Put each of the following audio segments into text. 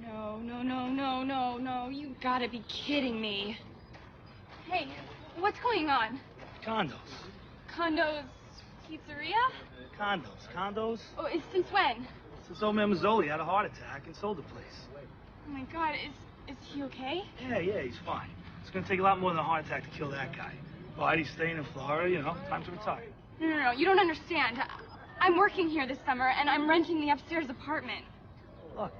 No, no, no, no, no, no. You gotta be kidding me. Hey, what's going on? Condos. Condos, pizzeria? Condos. Oh, since when? Since old man Mazzoli had a heart attack and sold the place. Oh my God, is he okay? Yeah, he's fine. It's gonna take a lot more than a heart attack to kill that guy. But he's staying in Florida, you know, time to retire. No, you don't understand. I'm working here this summer, and I'm renting the upstairs apartment. Look,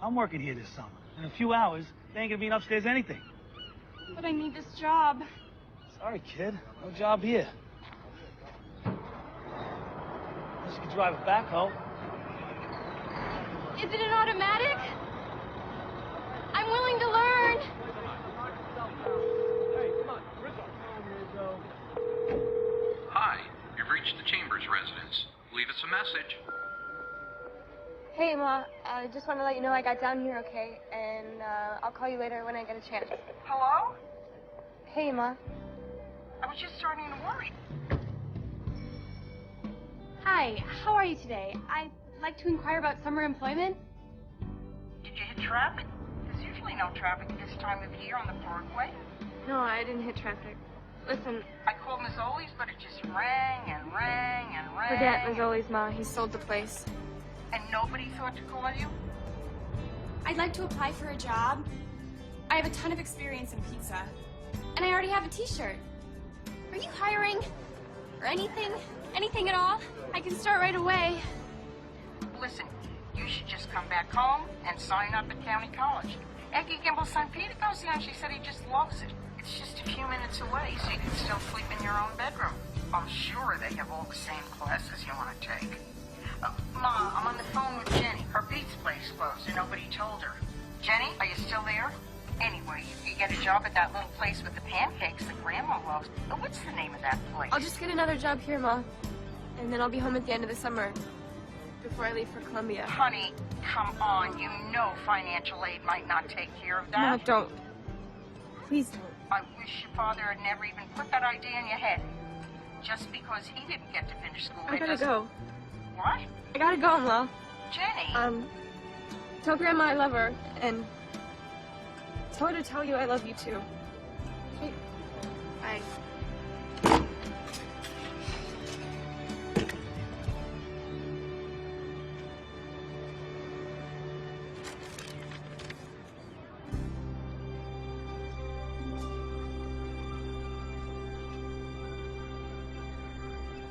I'm working here this summer. In a few hours, they ain't gonna be in upstairs anything. But I need this job. Sorry, kid. No job here. Unless you can drive a backhoe. Is it an automatic? I'm willing to learn. Hey, come on, Rizzo. Hi, you've reached the Chambers residence. Leave us a message. Hey, Ma. I just want to let you know I got down here okay, and I'll call you later when I get a chance. Hello? Hey, Ma. I was just starting to worry. Hi, how are you today? I'd like to inquire about summer employment. Did you hit traffic? There's usually no traffic at this time of year on the Parkway. No, I didn't hit traffic. Listen, I called Mazzoli's, but it just rang and rang and rang. forget Mazzoli's, Ma. He sold the place. And nobody thought to call you? I'd like to apply for a job. I have a ton of experience in pizza. And I already have a t-shirt. Are you hiring? Or anything? Anything at all? I can start right away. Listen, you should just come back home and sign up at County College. Aggie Gimbel's son Peter goes there and she said he just loves it. It's just a few minutes away, so you can still sleep in your own bedroom. I'm sure they have all the same classes you want to take. Ma, I'm on the phone with Jenny. Her pizza place closed and nobody told her. Jenny, are you still there? Anyway, you get a job at that little place with the pancakes that Grandma loves. But what's the name of that place? I'll just get another job here, Ma. And then I'll be home at the end of the summer. Before I leave for Columbia. Honey, come on. You know financial aid might not take care of that. Ma, don't. Please don't. I wish your father had never even put that idea in your head. Just because he didn't get to finish school. I gotta go. What? I gotta go, Ma. Jenny. Tell Grandma I love her, and tell her to tell you I love you too. Okay. Bye.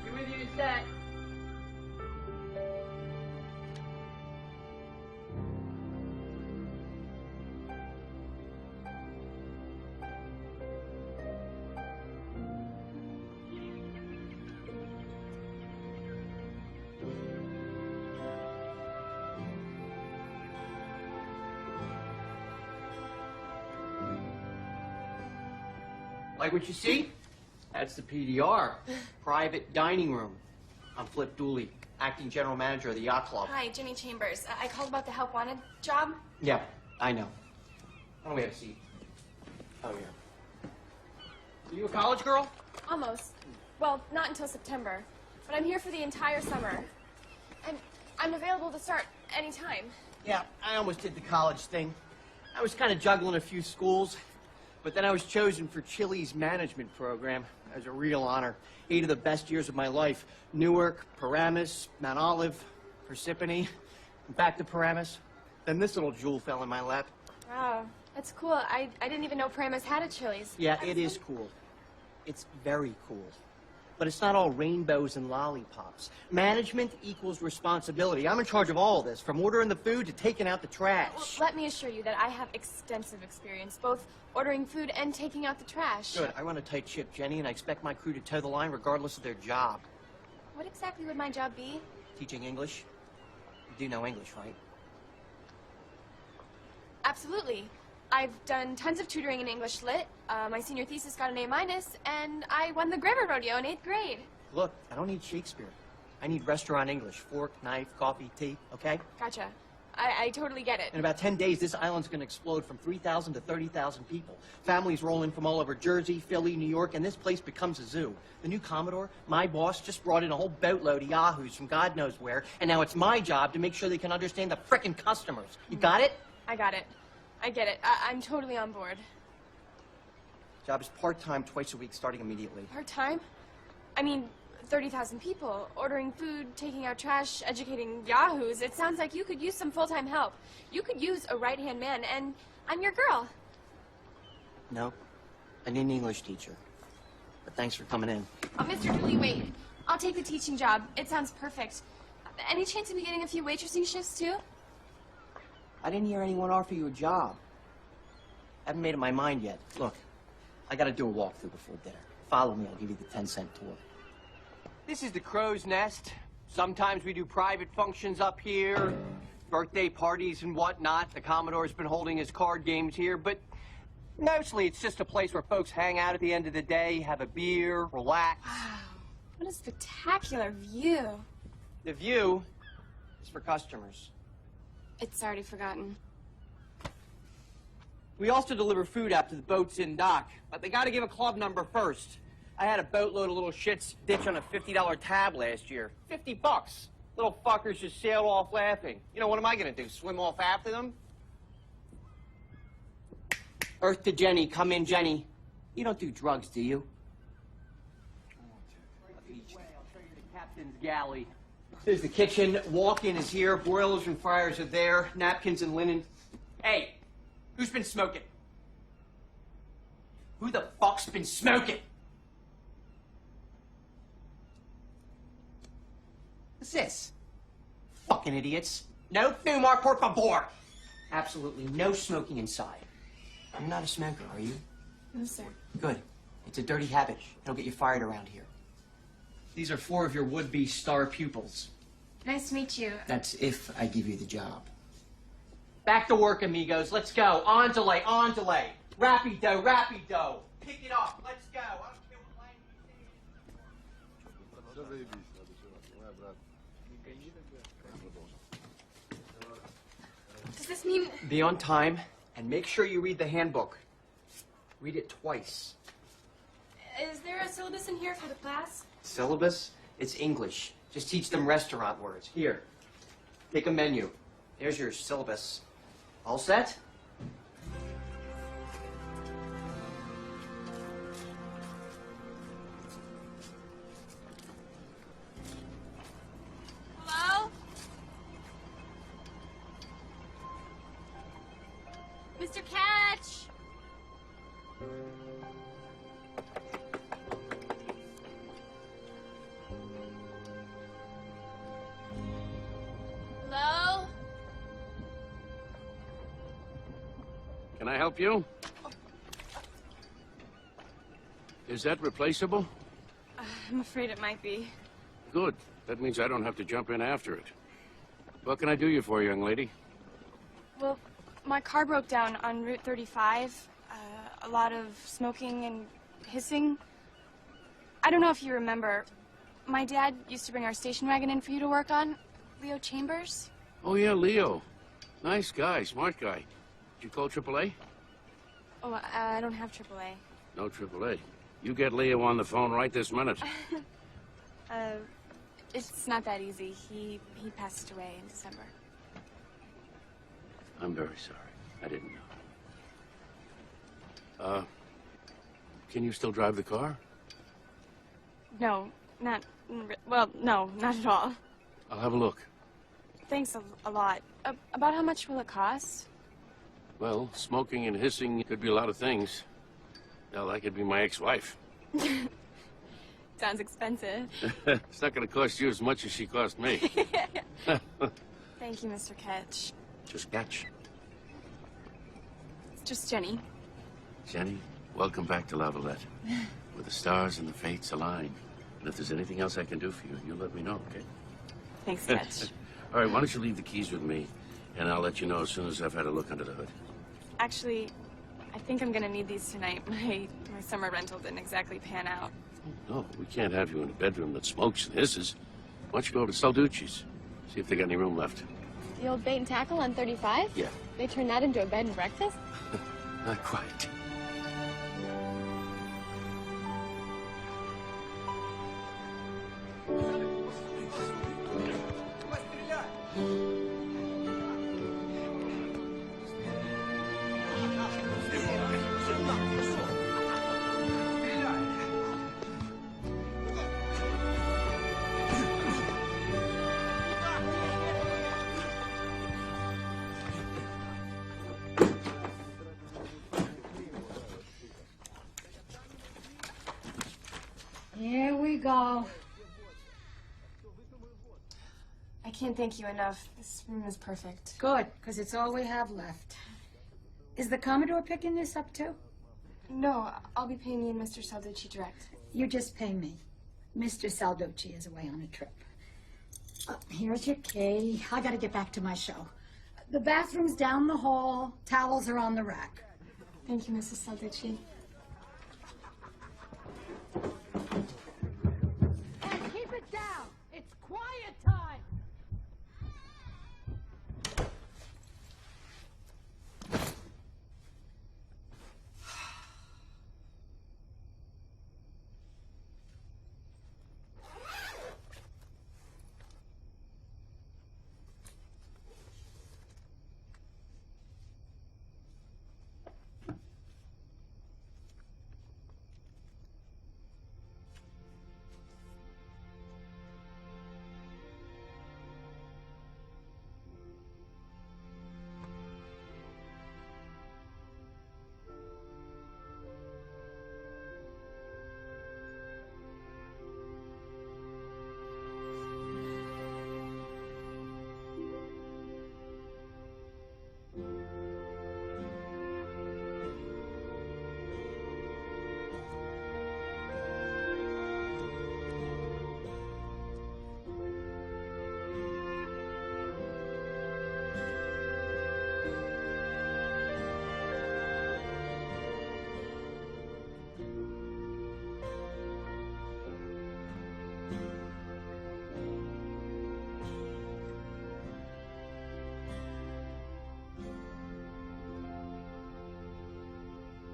You with you, set. Like what you see? That's the PDR, private dining room. I'm Flip Dooley, acting general manager of the yacht club. Hi, Jenny Chambers. I called about the help wanted job. Yeah, I know. Why don't we have a seat? Oh, yeah. Are you a college girl? Almost. Well, not until September. But I'm here for the entire summer. And I'm available to start anytime. Yeah, I almost did the college thing. I was kind of juggling a few schools, but then I was chosen for Chili's management program. It was a real honor. 8 of the best years of my life. Newark, Paramus, Mount Olive, Parsippany, back to Paramus. Then this little jewel fell in my lap. Wow, that's cool. I didn't even know Paramus had a Chili's. Yeah, it is cool. It's very cool. But it's not all rainbows and lollipops. Management equals responsibility. I'm in charge of all this, from ordering the food to taking out the trash. Well, let me assure you that I have extensive experience, both ordering food and taking out the trash. Good. I run a tight ship, Jenny, and I expect my crew to toe the line regardless of their job. What exactly would my job be? Teaching English? You do know English, right? Absolutely. I've done tons of tutoring in English Lit. My senior thesis got an A-, and I won the grammar rodeo in 8th grade. Look, I don't need Shakespeare. I need restaurant English. Fork, knife, coffee, tea, okay? Gotcha. I totally get it. In about 10 days, this island's gonna explode from 3,000 to 30,000 people. Families roll in from all over Jersey, Philly, New York, and this place becomes a zoo. The new Commodore, my boss, just brought in a whole boatload of yahoos from God knows where, and now it's my job to make sure they can understand the frickin' customers. You got it? I got it. I get it. I'm totally on board. Job is part-time, twice a week, starting immediately. Part-time? I mean, 30,000 people, ordering food, taking out trash, educating yahoos. It sounds like you could use some full-time help. You could use a right-hand man, and I'm your girl. No, I need an English teacher. But thanks for coming in. Oh, Mr. Dooley, wait. I'll take the teaching job. It sounds perfect. Any chance of me getting a few waitressing shifts, too? I didn't hear anyone offer you a job. Haven't made up my mind yet. Look, I gotta do a walkthrough before dinner. Follow me, I'll give you the 10-cent tour. This is the Crow's Nest. Sometimes we do private functions up here, birthday parties and whatnot. The Commodore's been holding his card games here, but mostly it's just a place where folks hang out at the end of the day, have a beer, relax. Wow, what a spectacular view. The view is for customers. It's already forgotten. We also deliver food out to the boats in dock, but they gotta give a club number first. I had a boatload of little shits ditch on a $50 tab last year. 50 bucks. Little fuckers just sailed off laughing. You know, what am I gonna do, swim off after them? Earth to Jenny, come in, Jenny. You don't do drugs, do you? I'll show you the captain's galley. There's the kitchen. Walk-in is here. Boilers and fryers are there. Napkins and linen. Hey, who's been smoking? Who the fuck's been smoking? What's this? Fucking idiots. No fumar, por favor. Absolutely no smoking inside. You're not a smoker, are you? No, sir. Good. It's a dirty habit. It'll get you fired around here. These are 4 of your would-be star pupils. Nice to meet you. That's if I give you the job. Back to work, amigos. Let's go. On delay, on delay. Rapido, rapido. Pick it up. Let's go. I don't care what language you say. Does this mean... Be on time, and make sure you read the handbook. Read it twice. Is there a syllabus in here for the class? Syllabus? It's English. Just teach them restaurant words. Here, take a menu. There's your syllabus. All set? Hello? Mr. Catch! Hello? Can I help you? Is that replaceable? I'm afraid it might be. Good. That means I don't have to jump in after it. What can I do you for, young lady? Well, my car broke down on Route 35. A lot of smoking and hissing. I don't know if you remember. My dad used to bring our station wagon in for you to work on. Leo Chambers? Oh, yeah, Leo. Nice guy, smart guy. Did you call AAA? Oh, I don't have AAA. No AAA. You get Leo on the phone right this minute. It's not that easy. He passed away in December. I'm very sorry. I didn't know. Can you still drive the car? No, not... Well, no, not at all. I'll have a look. Thanks a lot. About how much will it cost? Well, smoking and hissing could be a lot of things. Hell, I could be my ex-wife. Sounds expensive. It's not going to cost you as much as she cost me. Thank you, Mr. Ketch. Just catch. It's just Jenny. Jenny, welcome back to Lavalette. Where the stars and the fates align. And if there's anything else I can do for you, you let me know, okay? Thanks, Ketch. All right, why don't you leave the keys with me, and I'll let you know as soon as I've had a look under the hood. Actually, I think I'm gonna need these tonight. My summer rental didn't exactly pan out. No, we can't have you in a bedroom that smokes and hisses. Why don't you go to Salducci's? See if they got any room left. The old bait and tackle on 35? Yeah. They turned that into a bed and breakfast? Not quite. go. I can't thank you enough. This room is perfect. Good, because it's all we have left. Is the Commodore picking this up too? No, I'll be paying you and Mr. Salducci direct. You just pay me. Mr. Salducci is away on a trip. Here's your key. I gotta get back to my show. The bathroom's down the hall. Towels are on the rack. Thank you, Mrs. Salducci. And keep it down. It's quiet time.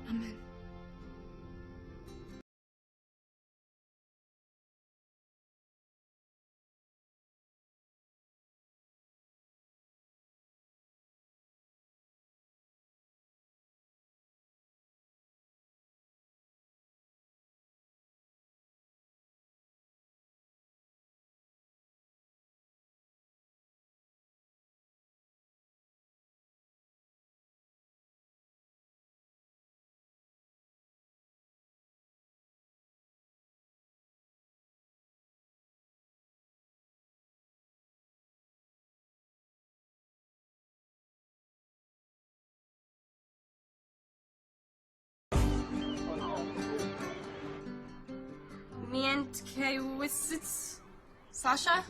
Amen. Mientkewisitz. Sasha?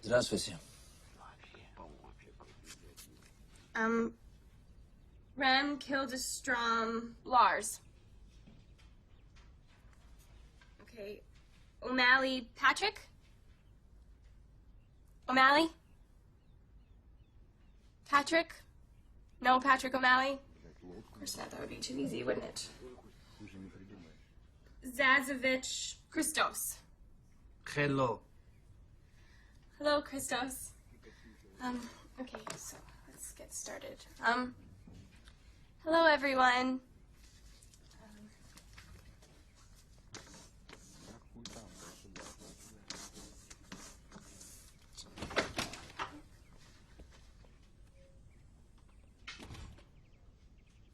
Здравствуйте. Ram Kildestrom Lars. Okay. O'Malley Patrick? O'Malley? Patrick? No Patrick O'Malley? Of course not, that would be too easy, wouldn't it? Zazovich Christos. Hello. Hello, Christos. Okay, so let's get started. Hello, everyone.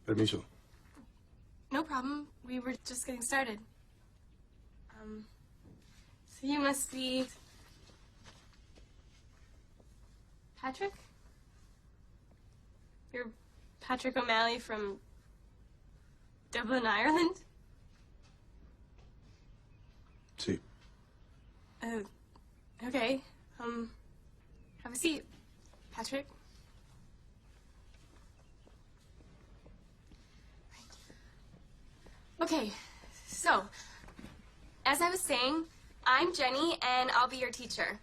Permiso. No problem. We were just getting started. So you must be Patrick? You're Patrick O'Malley from Dublin, Ireland? Sí. Okay. Have a seat, Patrick. Okay, so, as I was saying, I'm Jenny, and I'll be your teacher.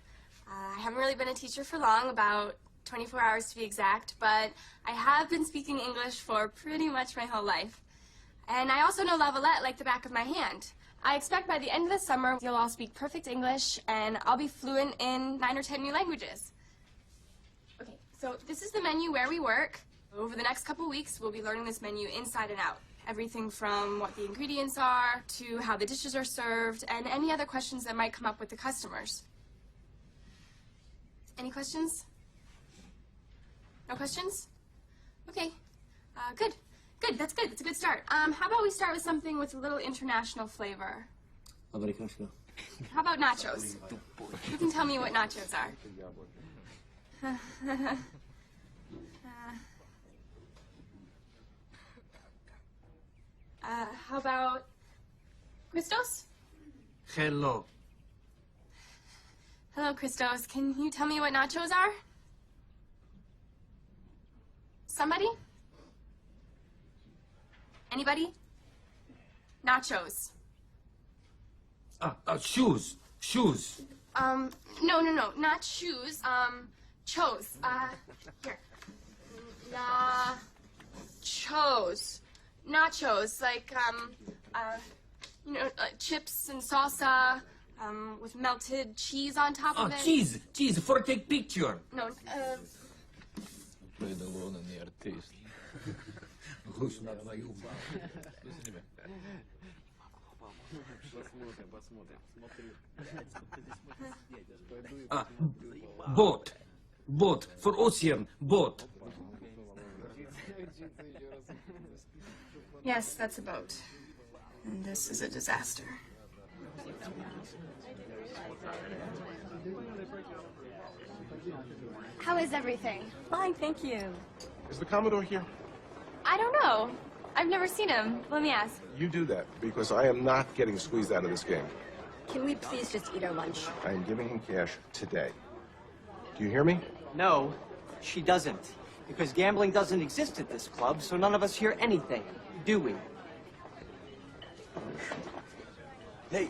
I haven't really been a teacher for long, about 24 hours to be exact, but I have been speaking English for pretty much my whole life. And I also know Lavalette like the back of my hand. I expect by the end of the summer, you'll all speak perfect English, and I'll be fluent in 9 or 10 new languages. Okay, so this is the menu where we work. Over the next couple weeks, we'll be learning this menu inside and out. Everything from what the ingredients are, to how the dishes are served, and any other questions that might come up with the customers. Any questions? No questions? Okay, good. Good, that's good. That's a good start. How about we start with something with a little international flavor? Americano. How about nachos? You can tell me what nachos are. How about Christos? Hello. Hello, Christos. Can you tell me what nachos are? Somebody? Anybody? Nachos. Shoes. Shoes. No, not shoes. Chos. Here. Nachos. Nachos, like, chips and salsa, with melted cheese on top of it. Cheese, for take picture. No, Boat, for ocean, boat. Yes, that's a boat. And this is a disaster. How is everything? Fine, thank you. Is the Commodore here? I don't know. I've never seen him. Let me ask. You do that, because I am not getting squeezed out of this game. Can we please just eat our lunch? I am giving him cash today. Do you hear me? No, she doesn't. Because gambling doesn't exist at this club, so none of us hear anything, do we? Hey,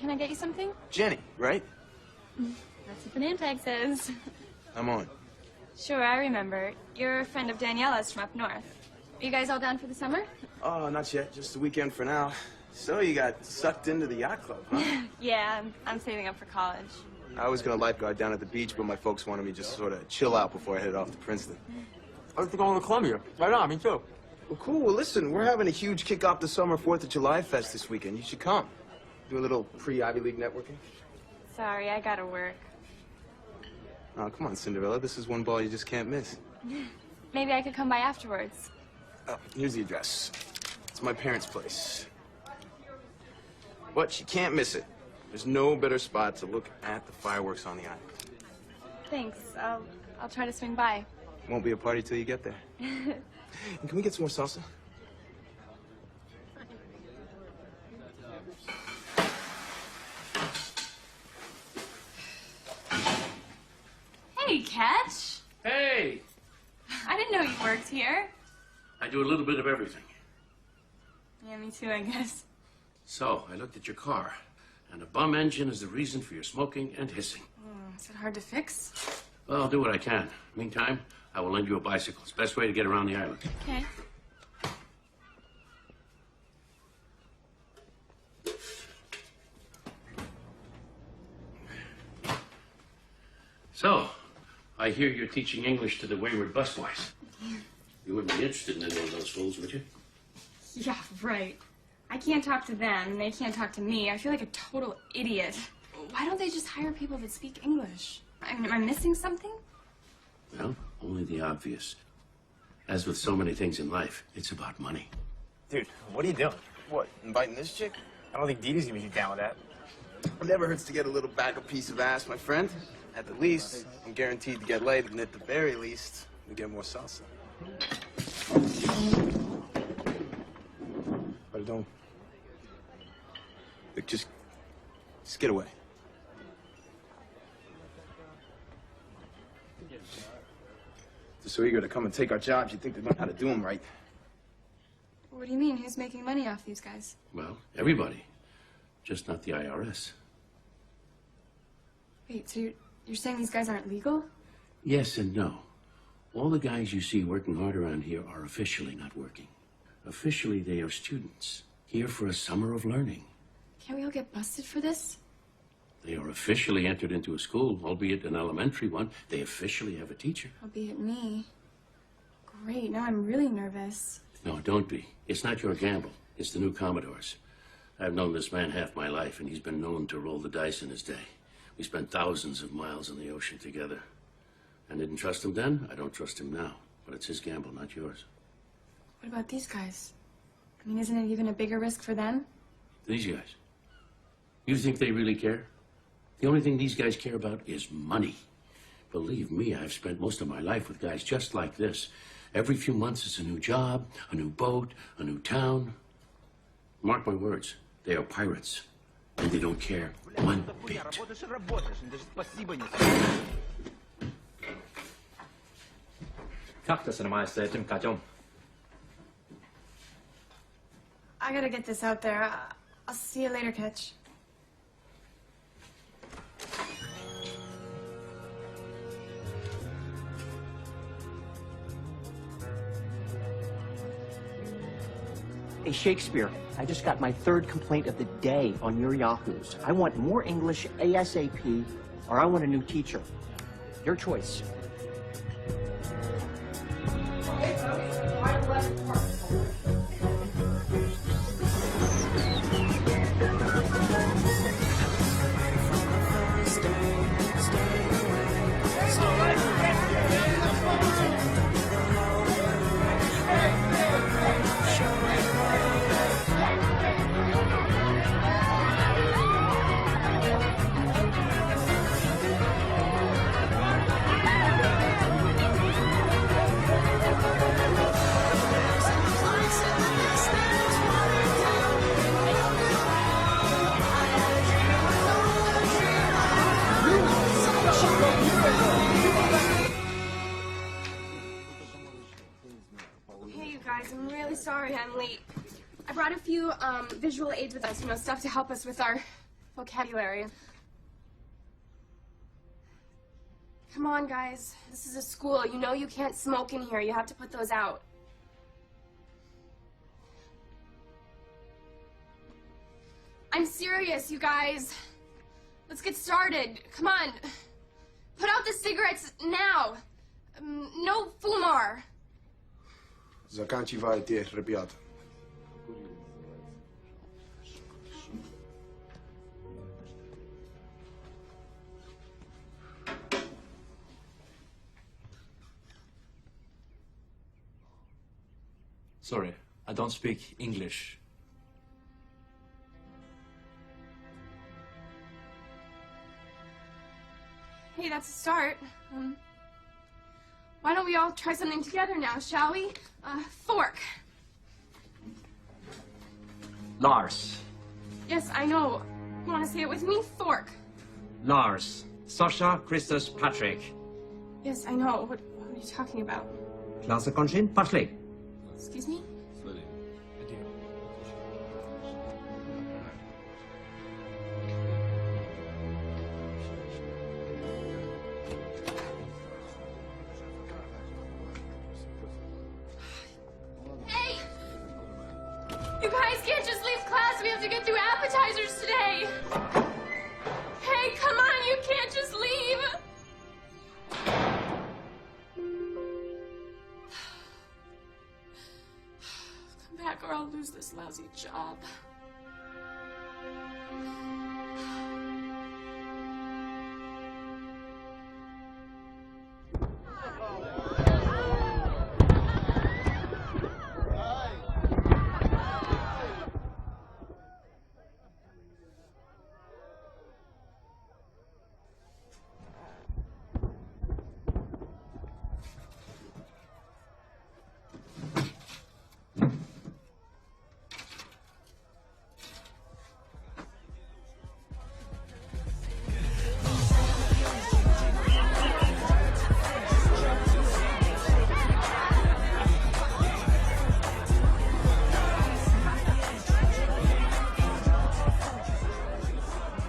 Can I get you something? Jenny, right? That's what the name tag says. I'm on. Sure, I remember. You're a friend of Daniela's from up north. Are you guys all down for the summer? Oh, not yet. Just the weekend for now. So you got sucked into the yacht club, huh? Yeah, I'm saving up for college. I was gonna lifeguard down at the beach, but my folks wanted me just to sort of chill out before I headed off to Princeton. I have to go to Columbia. Right on, me too. Well, cool. Well, listen, we're having a huge kick off the summer 4th of July fest this weekend. You should come. Do a little pre-Ivy League networking. Sorry, I gotta work. Oh, come on, Cinderella. This is one ball you just can't miss. Maybe I could come by afterwards. Oh, here's the address. It's my parents' place. But you can't miss it. There's no better spot to look at the fireworks on the island. Thanks. I'll try to swing by. Won't be a party till you get there. And can we get some more salsa? Hey, Catch. Hey! I didn't know you worked here. I do a little bit of everything. Yeah, me too, I guess. So, I looked at your car, and a bum engine is the reason for your smoking and hissing. Is it hard to fix? Well, I'll do what I can. Meantime, I will lend you a bicycle. It's the best way to get around the island. Okay. So, I hear you're teaching English to the wayward busboys. You wouldn't be interested in any of those fools, would you? Yeah, right. I can't talk to them, and they can't talk to me. I feel like a total idiot. Why don't they just hire people that speak English? I mean, am I missing something? Well, only the obvious. As with so many things in life, it's about money. Dude, what are you doing? What, inviting this chick? I don't think Dee Dee's gonna be down with that. It never hurts to get a little backup piece of ass, my friend. At the least, I'm guaranteed to get laid, and at the very least, we get more salsa. But don't. Look, just get away. They're so eager to come and take our jobs, you think they know how to do them right. What do you mean? Who's making money off these guys? Well, everybody. Just not the IRS. Wait, so you're saying these guys aren't legal? Yes and no. All the guys you see working hard around here are officially not working. Officially, they are students, here for a summer of learning. Can't we all get busted for this? They are officially entered into a school, albeit an elementary one. They officially have a teacher. Albeit me. Great, now I'm really nervous. No, don't be. It's not your gamble. It's the new Commodore's. I've known this man half my life, and he's been known to roll the dice in his day. We spent thousands of miles in the ocean together. I didn't trust him then. I don't trust him now. But it's his gamble, not yours. What about these guys? I mean, isn't it even a bigger risk for them? These guys. You think they really care? The only thing these guys care about is money. Believe me, I've spent most of my life with guys just like this. Every few months it's a new job, a new boat, a new town. Mark my words, they are pirates. And they don't care one bit. I gotta get this out there. I'll see you later, Catch. Hey, Shakespeare, I just got my 3rd complaint of the day on your Yahoos. I want more English ASAP, or I want a new teacher. Your choice. Hey, you guys, I'm really sorry I'm late. I brought a few visual aids with us, you know, stuff to help us with our vocabulary. Come on, guys. This is a school. You know you can't smoke in here. You have to put those out. I'm serious, you guys. Let's get started. Come on. Put out the cigarettes now. No fumar. Заканчивайте, ребята. Sorry, I don't speak English. Hey, that's a start. Why don't we all try something together now, shall we? Fork. Lars. Yes, I know. You want to say it with me? Fork. Lars. Sasha, Christus, Patrick. Yes, I know. What are you talking about? Klasse Konsin, Patrick. Excuse me? Hey! You guys can't just leave class. We have to get through appetizers today. Hey, come on. You can't just leave. Come back or I'll lose this lousy job.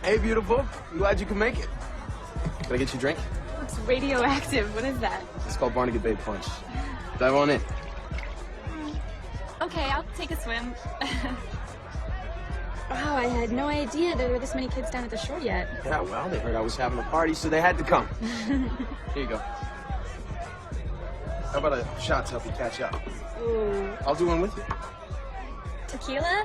Hey, beautiful. I'm glad you could make it. Can I get you a drink? It's radioactive. What is that? It's called Barnegat Bay Punch. Dive on in. Okay, I'll take a swim. Wow, I had no idea there were this many kids down at the shore yet. Yeah, well, they heard I was having a party, so they had to come. Here you go. How about a shot to help you catch up? Ooh. I'll do one with you. Tequila?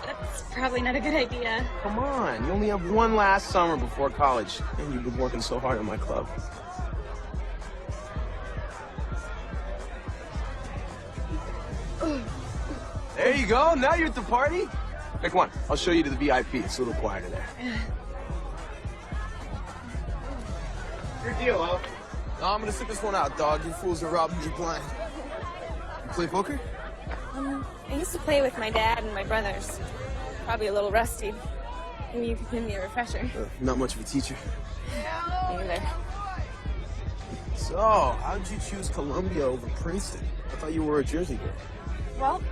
That's probably not a good idea. Come on, you only have one last summer before college, and you've been working so hard on my club. There you go, now you're at the party. Pick one. I'll show you to the VIP. It's a little quieter there. Your deal, Al. No, I'm gonna sit this one out, dog. You fools are robbing me blind. You play poker? I used to play with my dad and my brothers. Probably a little rusty. Maybe you could give me a refresher. Not much of a teacher. Neither. So, how'd you choose Columbia over Princeton? I thought you were a Jersey girl. Well,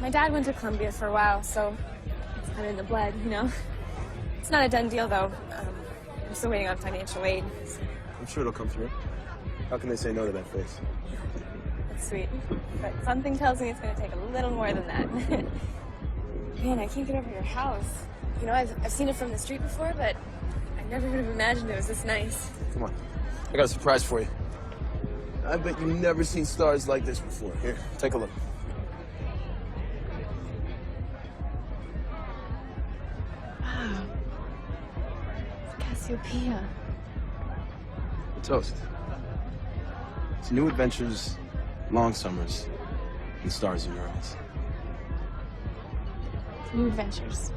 my dad went to Columbia for a while, so it's kind of in the blood, you know? It's not a done deal, though. I'm still waiting on financial aid. So. I'm sure it'll come through. How can they say no to that face? That's sweet. But something tells me it's going to take a little more than that. Man, I can't get over your house. You know, I've seen it from the street before, but I never would have imagined it was this nice. Come on. I got a surprise for you. I bet you've never seen stars like this before. Here, take a look. Wow. Cassiopeia. A toast. It's new adventures, long summers, and stars in your eyes. New adventures.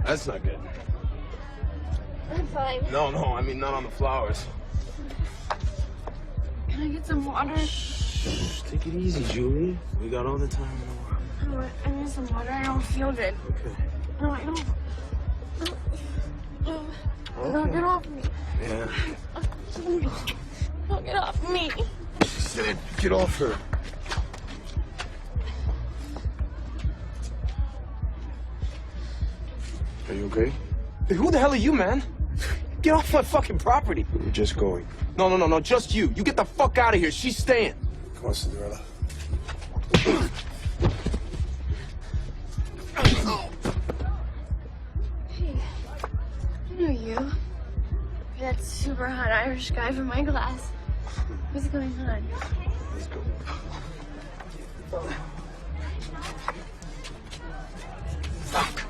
That's not good. I'm fine. No, I mean not on the flowers. Can I get some water? Shh, take it easy, Julie. We got all the time in the world. I need some water. I don't feel good. Okay. No, I don't. No, get off me. Yeah. Don't get off me. She said, get off her. Are you okay? Hey, who the hell are you, man? Get off my fucking property. We're just going. No, just you. You get the fuck out of here. She's staying. Come on, Cinderella. Hey, I know you. You're that super hot Irish guy from my class. What's going on? Let's go. Fuck.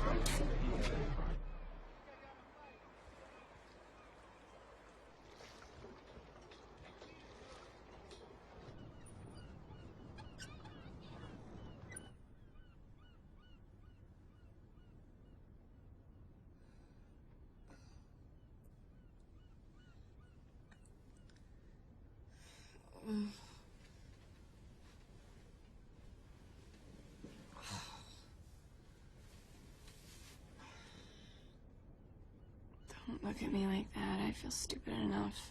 Don't look at me like that. I feel stupid enough.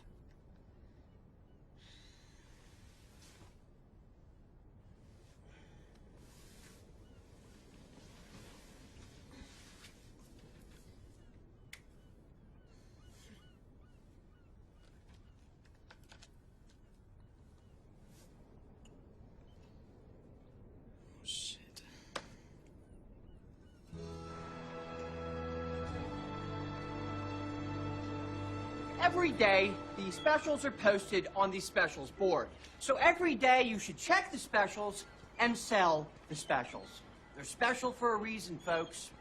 Every day, the specials are posted on the specials board. So every day, you should check the specials and sell the specials. They're special for a reason, folks.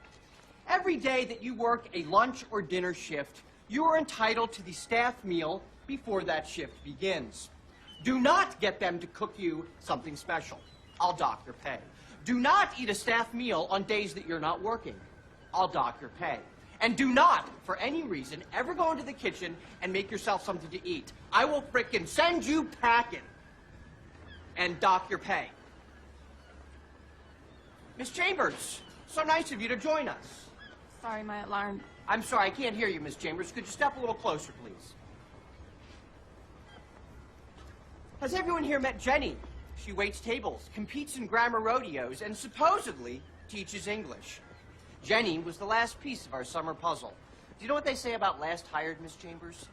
Every day that you work a lunch or dinner shift, you are entitled to the staff meal before that shift begins. Do not get them to cook you something special. I'll dock your pay. Do not eat a staff meal on days that you're not working. I'll dock your pay. And do not, for any reason, ever go into the kitchen and make yourself something to eat. I will frickin' send you packing and dock your pay. Miss Chambers, so nice of you to join us. Sorry, my alarm. I'm sorry, I can't hear you, Miss Chambers. Could you step a little closer, please? Has everyone here met Jenny? She waits tables, competes in grammar rodeos, and supposedly teaches English. Jenny was the last piece of our summer puzzle. Do you know what they say about last hired, Miss Chambers?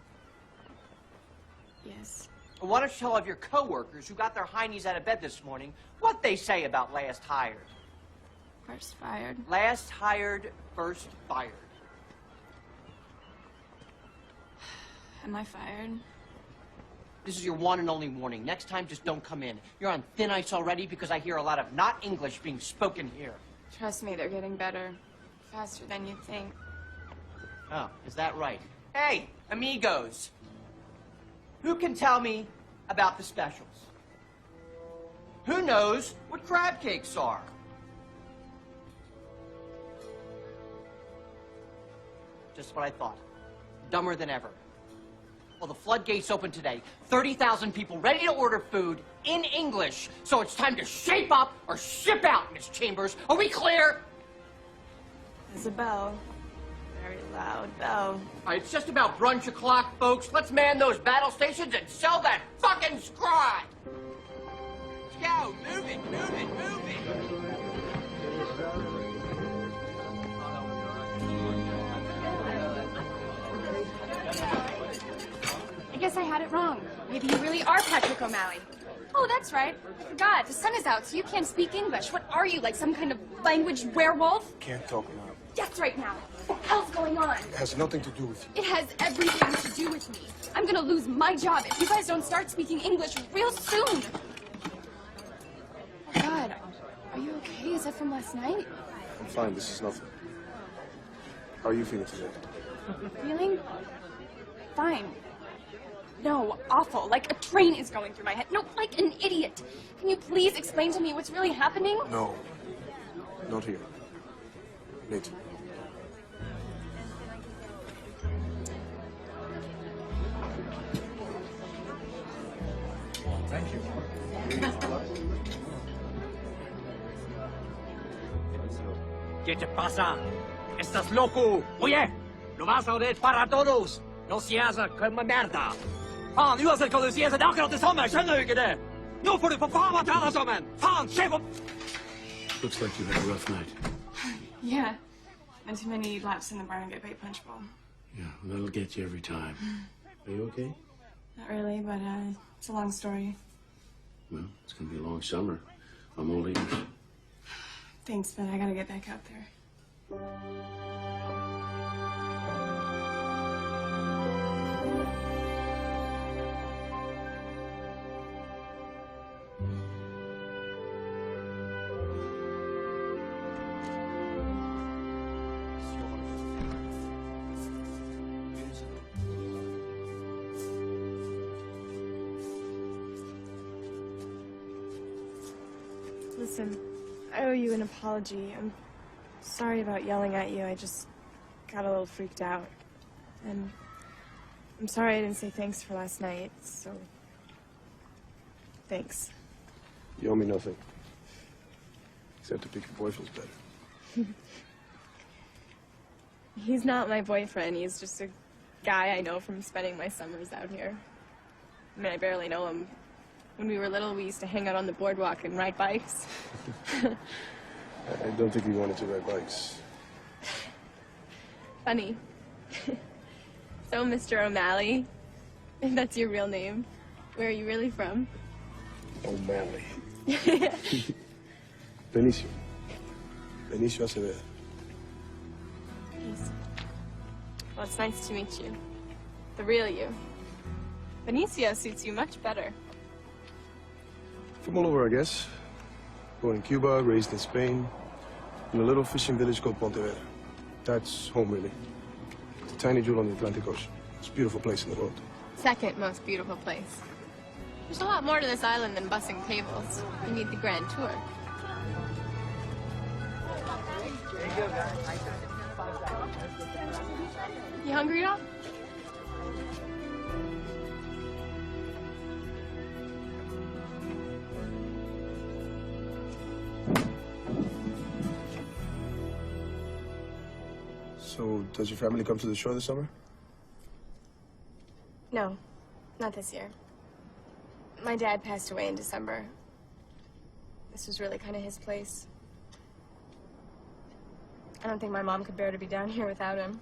Yes. Well, why don't you tell all of your coworkers who got their heinies out of bed this morning what they say about last hired? First fired. Last hired, first fired. Am I fired? This is your one and only warning. Next time, just don't come in. You're on thin ice already because I hear a lot of not English being spoken here. Trust me, they're getting better. Faster than you'd think. Oh, is that right? Hey, amigos. Who can tell me about the specials? Who knows what crab cakes are? Just what I thought. Dumber than ever. Well, the floodgates open today. 30,000 people ready to order food in English. So it's time to shape up or ship out, Miss Chambers. Are we clear? There's a bell. Very loud bell. All right, it's just about brunch o'clock, folks. Let's man those battle stations and sell that fucking scribe. Let's go. Move it, move it, move it. I guess I had it wrong. Maybe you really are Patrick O'Malley. Oh, that's right. I forgot. The sun is out, so you can't speak English. What are you, like some kind of language werewolf? Can't talk now. Yes, right now. What the hell's going on? It has nothing to do with you. It has everything to do with me. I'm gonna lose my job if you guys don't start speaking English real soon. Oh, God. Are you okay? Is that from last night? I'm fine. This is nothing. How are you feeling today? Feeling? Fine. No, awful. Like a train is going through my head. No, like an idiot. Can you please explain to me what's really happening? No. Not here. Later. Thank you. ¿Qué te pasa? ¿Estás loco? Oye, lo vas a oír para todos. No seas como merda. Fan, uansett hva du sier, så det er akkurat det samme. Skjønner du ikke det? Nå får du for faen meg ta deg sammen. Faen, se på... Looks like you had a rough night. Yeah. And too many laps in the barn and get bait punch bowl. Yeah, well, that'll get you every time. Are you okay? Not really, but it's a long story. Well, it's gonna be a long summer. I'm all ears. Thanks, but I gotta get back out there. Listen, I owe you an apology. I'm sorry about yelling at you. I just got a little freaked out. And I'm sorry I didn't say thanks for last night, so... Thanks. You owe me nothing. Except to think your boyfriend's better. He's not my boyfriend. He's just a guy I know from spending my summers out here. I mean, I barely know him. When we were little, we used to hang out on the boardwalk and ride bikes. I don't think we wanted to ride bikes. Funny. So, Mr. O'Malley, if that's your real name, where are you really from? O'Malley. Benicio. Benicio Acevedo. Peace. Well, it's nice to meet you. The real you. Benicio suits you much better. From all over, I guess. Born in Cuba, raised in Spain, in a little fishing village called Pontevedra. That's home, really. It's a tiny jewel on the Atlantic Ocean. It's a beautiful place in the world. Second most beautiful place. There's a lot more to this island than bussing tables. You need the grand tour. You hungry at all? So, does your family come to the shore this summer? No, not this year. My dad passed away in December. this was really kind of his place. I don't think my mom could bear to be down here without him.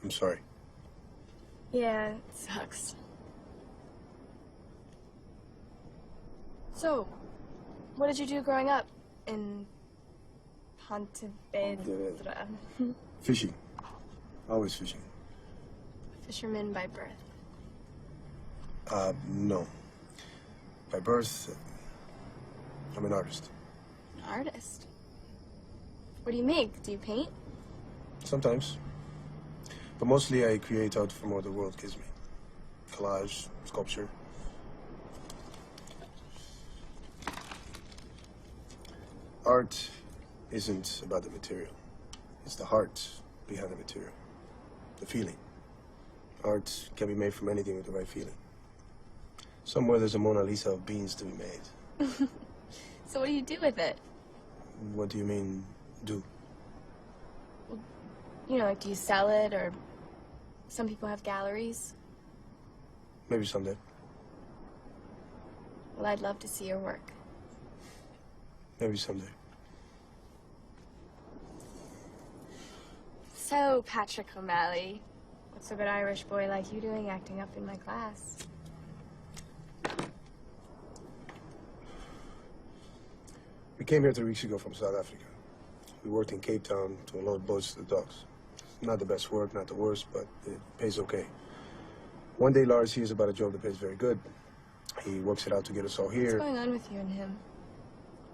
I'm sorry. Yeah, it sucks. So, what did you do growing up in Pontevedra? Fishing. Always fishing. Fisherman by birth. No. By birth, I'm an artist. An artist? What do you make? Do you paint? Sometimes. But mostly I create out from what the world gives me. Collage, sculpture. Art isn't about the material. It's the heart behind the material. The feeling. Art can be made from anything with the right feeling. Somewhere there's a Mona Lisa of beans to be made. So what do you do with it? What do you mean, do? You know, like, do you sell it, or some people have galleries? Maybe someday. Well, I'd love to see your work. Maybe someday. So, Patrick O'Malley, what's a good Irish boy like you doing acting up in my class? We came here 3 weeks ago from South Africa. We worked in Cape Town to unload boats to the docks. Not the best work, not the worst, but it pays okay. One day Lars hears about a job that pays very good. He works it out to get us all here. What's going on with you and him?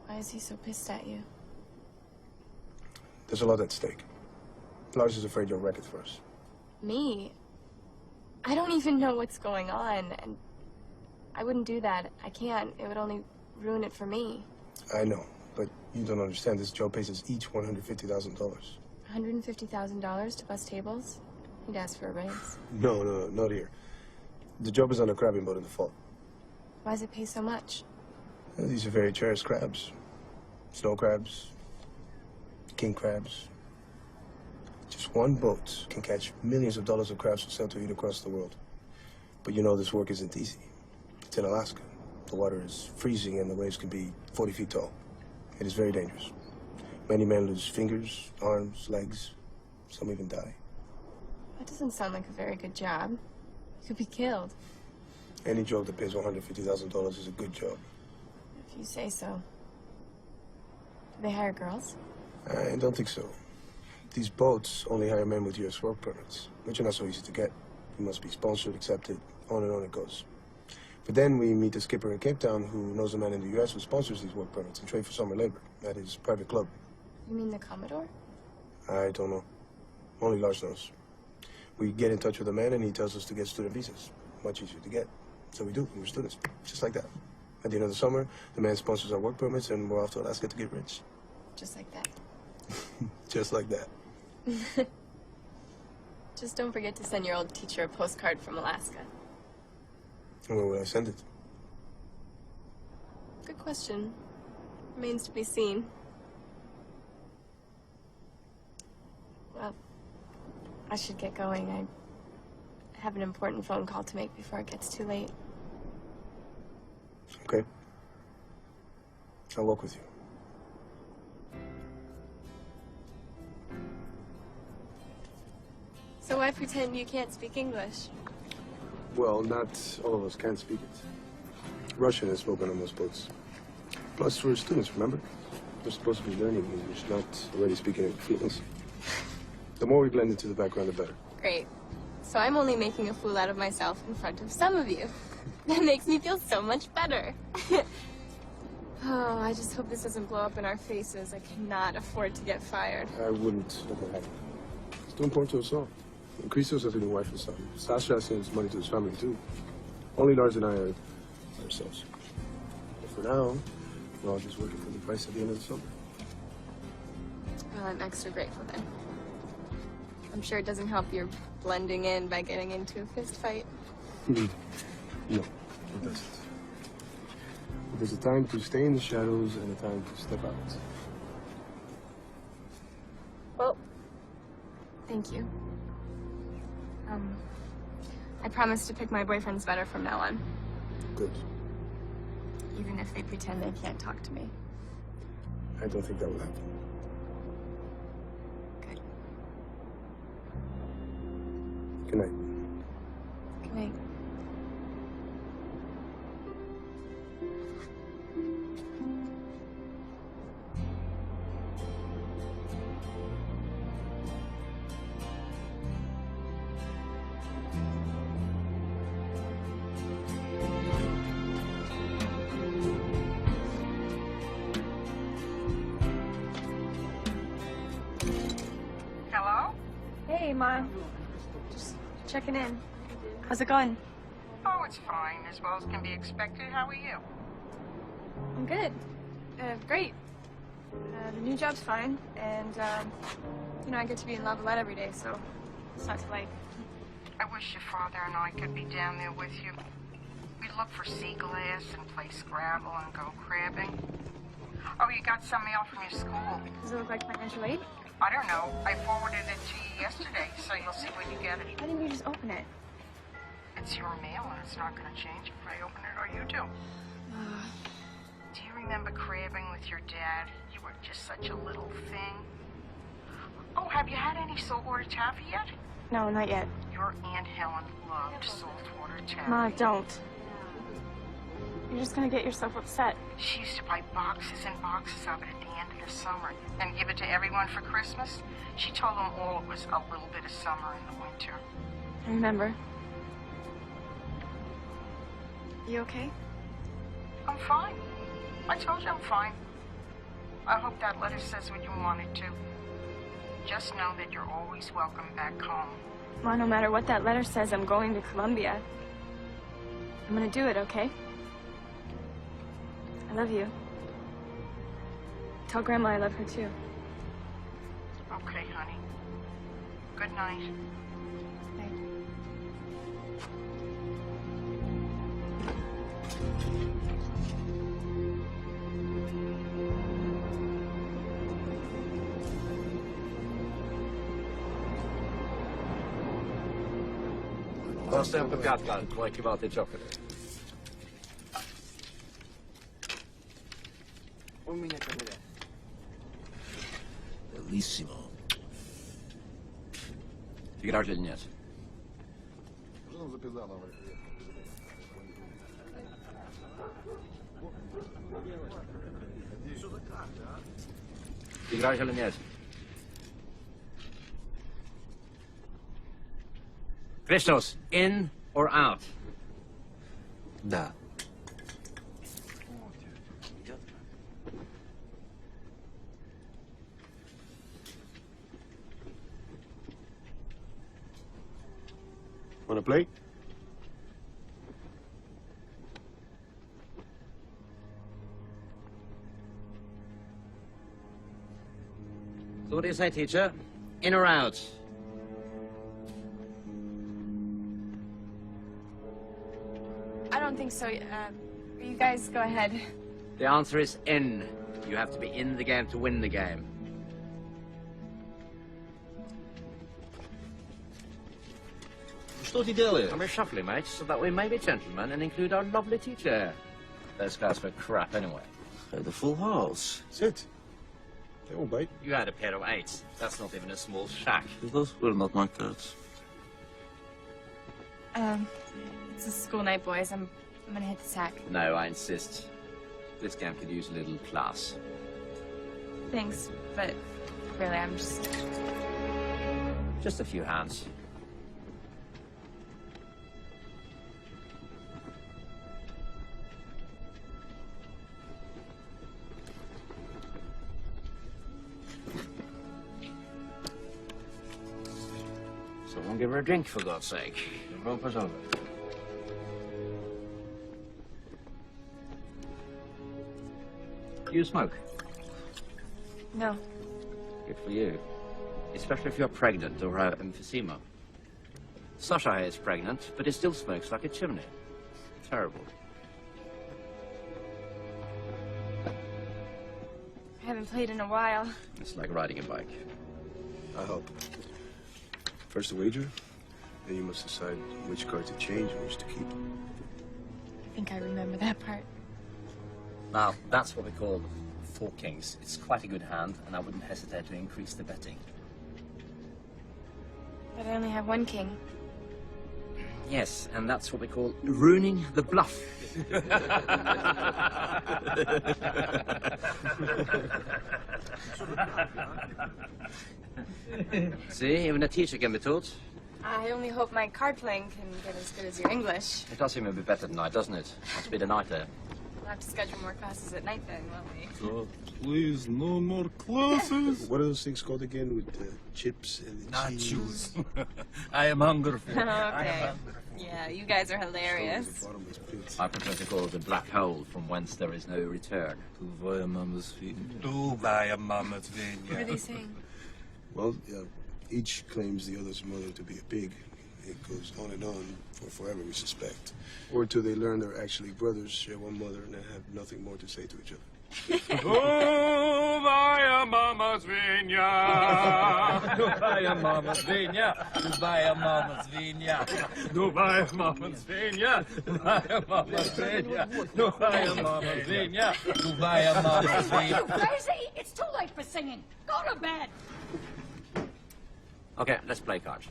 Why is he so pissed at you? There's a lot at stake. Lars is afraid you'll wreck it for us. Me? I don't even know what's going on, and I wouldn't do that. I can't. It would only ruin it for me. I know, but you don't understand. This job pays us each $150,000. $150,000 to bus tables? He'd ask for a raise. No, not here. The job is on a crabbing boat in the fall. Why does it pay so much? These are very cherished crabs. Snow crabs, king crabs. Just one boat can catch millions of dollars of crabs for sale to eat across the world. But you know this work isn't easy. It's in Alaska. The water is freezing and the waves can be 40 feet tall. It is very dangerous. Many men lose fingers, arms, legs. Some even die. That doesn't sound like a very good job. You could be killed. Any job that pays $150,000 is a good job. If you say so. Do they hire girls? I don't think so. These boats only hire men with U.S. work permits, which are not so easy to get. You must be sponsored, accepted, on and on it goes. But then we meet a skipper in Cape Town who knows a man in the U.S. who sponsors these work permits and trade for summer labor at his private club. You mean the Commodore? I don't know. Only Lars knows. We get in touch with the man and he tells us to get student visas. Much easier to get. So we do. We're students. Just like that. At the end of the summer, the man sponsors our work permits and we're off to Alaska to get rich. Just like that. Just like that. Just don't forget to send your old teacher a postcard from Alaska. And where would I send it? Good question. Remains to be seen. Well, I should get going. I have an important phone call to make before it gets too late. Okay. I'll walk with you. So why pretend you can't speak English? Well, not all of us can speak it. Russian is spoken on most boats. Plus, we're students, remember? We're supposed to be learning English, not already speaking it with fluency. The more we blend into the background, the better. Great. So I'm only making a fool out of myself in front of some of you. That makes me feel so much better. Oh, I just hope this doesn't blow up in our faces. I cannot afford to get fired. I wouldn't let that happen. It's too important to us all. Christos has a new wife and son. Sasha sends money to his family, too. Only Lars and I are ourselves. But for now, we're all just working for the price at the end of the summer. Well, I'm extra grateful then. I'm sure it doesn't help your blending in by getting into a fist fight. No, it doesn't. But there's a time to stay in the shadows and a time to step out. Well, thank you. I promise to pick my boyfriends better from now on. Good. even if they pretend they can't talk to me. I don't think that will happen. Good. Good night. Good night. Hello? Hey, Ma. Just checking in. How's it going? Oh, it's fine, as well as can be expected. How are you? I'm good. Great. The new job's fine, and, you know, I get to be in Lavalette every day, so it's not to like. I wish your father and I could be down there with you. We'd look for sea glass and play Scrabble and go crabbing. Oh, you got some mail from your school. Does it look like financial aid? I don't know. I forwarded it to you yesterday, so you'll see when you get it. Why didn't you just open it? It's your mail, and it's not going to change if I open it or you do. Do you remember crabbing with your dad? You were just such a little thing. Oh, have you had any saltwater taffy yet? No, not yet. Your Aunt Helen loved saltwater taffy. Ma, don't. You're just gonna get yourself upset. She used to buy boxes and boxes of it at the end of the summer and give it to everyone for Christmas. She told them all it was a little bit of summer in the winter. I remember. You okay? I'm fine. I told you I'm fine. I hope that letter says what you wanted to. Just know that you're always welcome back home. Ma, no matter what that letter says, I'm going to Columbia. I'm gonna do it, okay? I love you. Tell Grandma I love her too. Okay, honey. Good night. Night. Passa un po' piatto, qualche volta il gioco. Bellissimo. Figurarci del niente. Figurarci del niente. Christos, in or out? Da. Wanna play? So what do you say, teacher? In or out? I don't think so. You guys go ahead. The answer is in. You have to be in the game to win the game. Что ты делаешь? I'm reshuffling, mate, so that we may be gentlemen and include our lovely teacher. Those guys were crap anyway. The full house. That's it. They won't bite. You had a pair of 8s. That's not even a small shack. Those were not my cards. It's a school night, boys. I'm gonna hit the sack. No, I insist. This game could use a little class. Thanks, but really, I'm Just a few hands. Someone give her a drink, for God's sake. Rope us over. You smoke? No. Good for you. Especially if you're pregnant or have emphysema. Sasha here is pregnant, but he still smokes like a chimney. Terrible. I haven't played in a while. It's like riding a bike. I'll help. First a wager, then you must decide which card to change and which to keep. I think I remember that part. Now, that's what we call four kings. It's quite a good hand, and I wouldn't hesitate to increase the betting. But I only have one king. Yes, and that's what we call ruining the bluff. See, even a teacher can be taught. I only hope my card playing can get as good as your English. It does seem to be better tonight, doesn't it? Must be the night there. We'll have to schedule more classes at night then, won't we? Oh, please, no more classes. What are those things called again with the chips and the cheese? I am hungry. Okay. Yeah, you guys are hilarious. I prefer to call it a black hole from whence there is no return. What What are they saying? Well, each claims the other's mother to be a pig. It goes on and on for forever, we suspect. Or till they learn they're actually brothers, share one mother, and have nothing more to say to each other. Dubaya mama svinja, Dubaya mama svinja, Dubaya mama svinja, Dubaya mama svinja, Dubaya mama svinja, Dubaya mama svinja, Dubaya mama svinja. Crazy! It's too late for singing. Go to bed. Okay, let's play cards.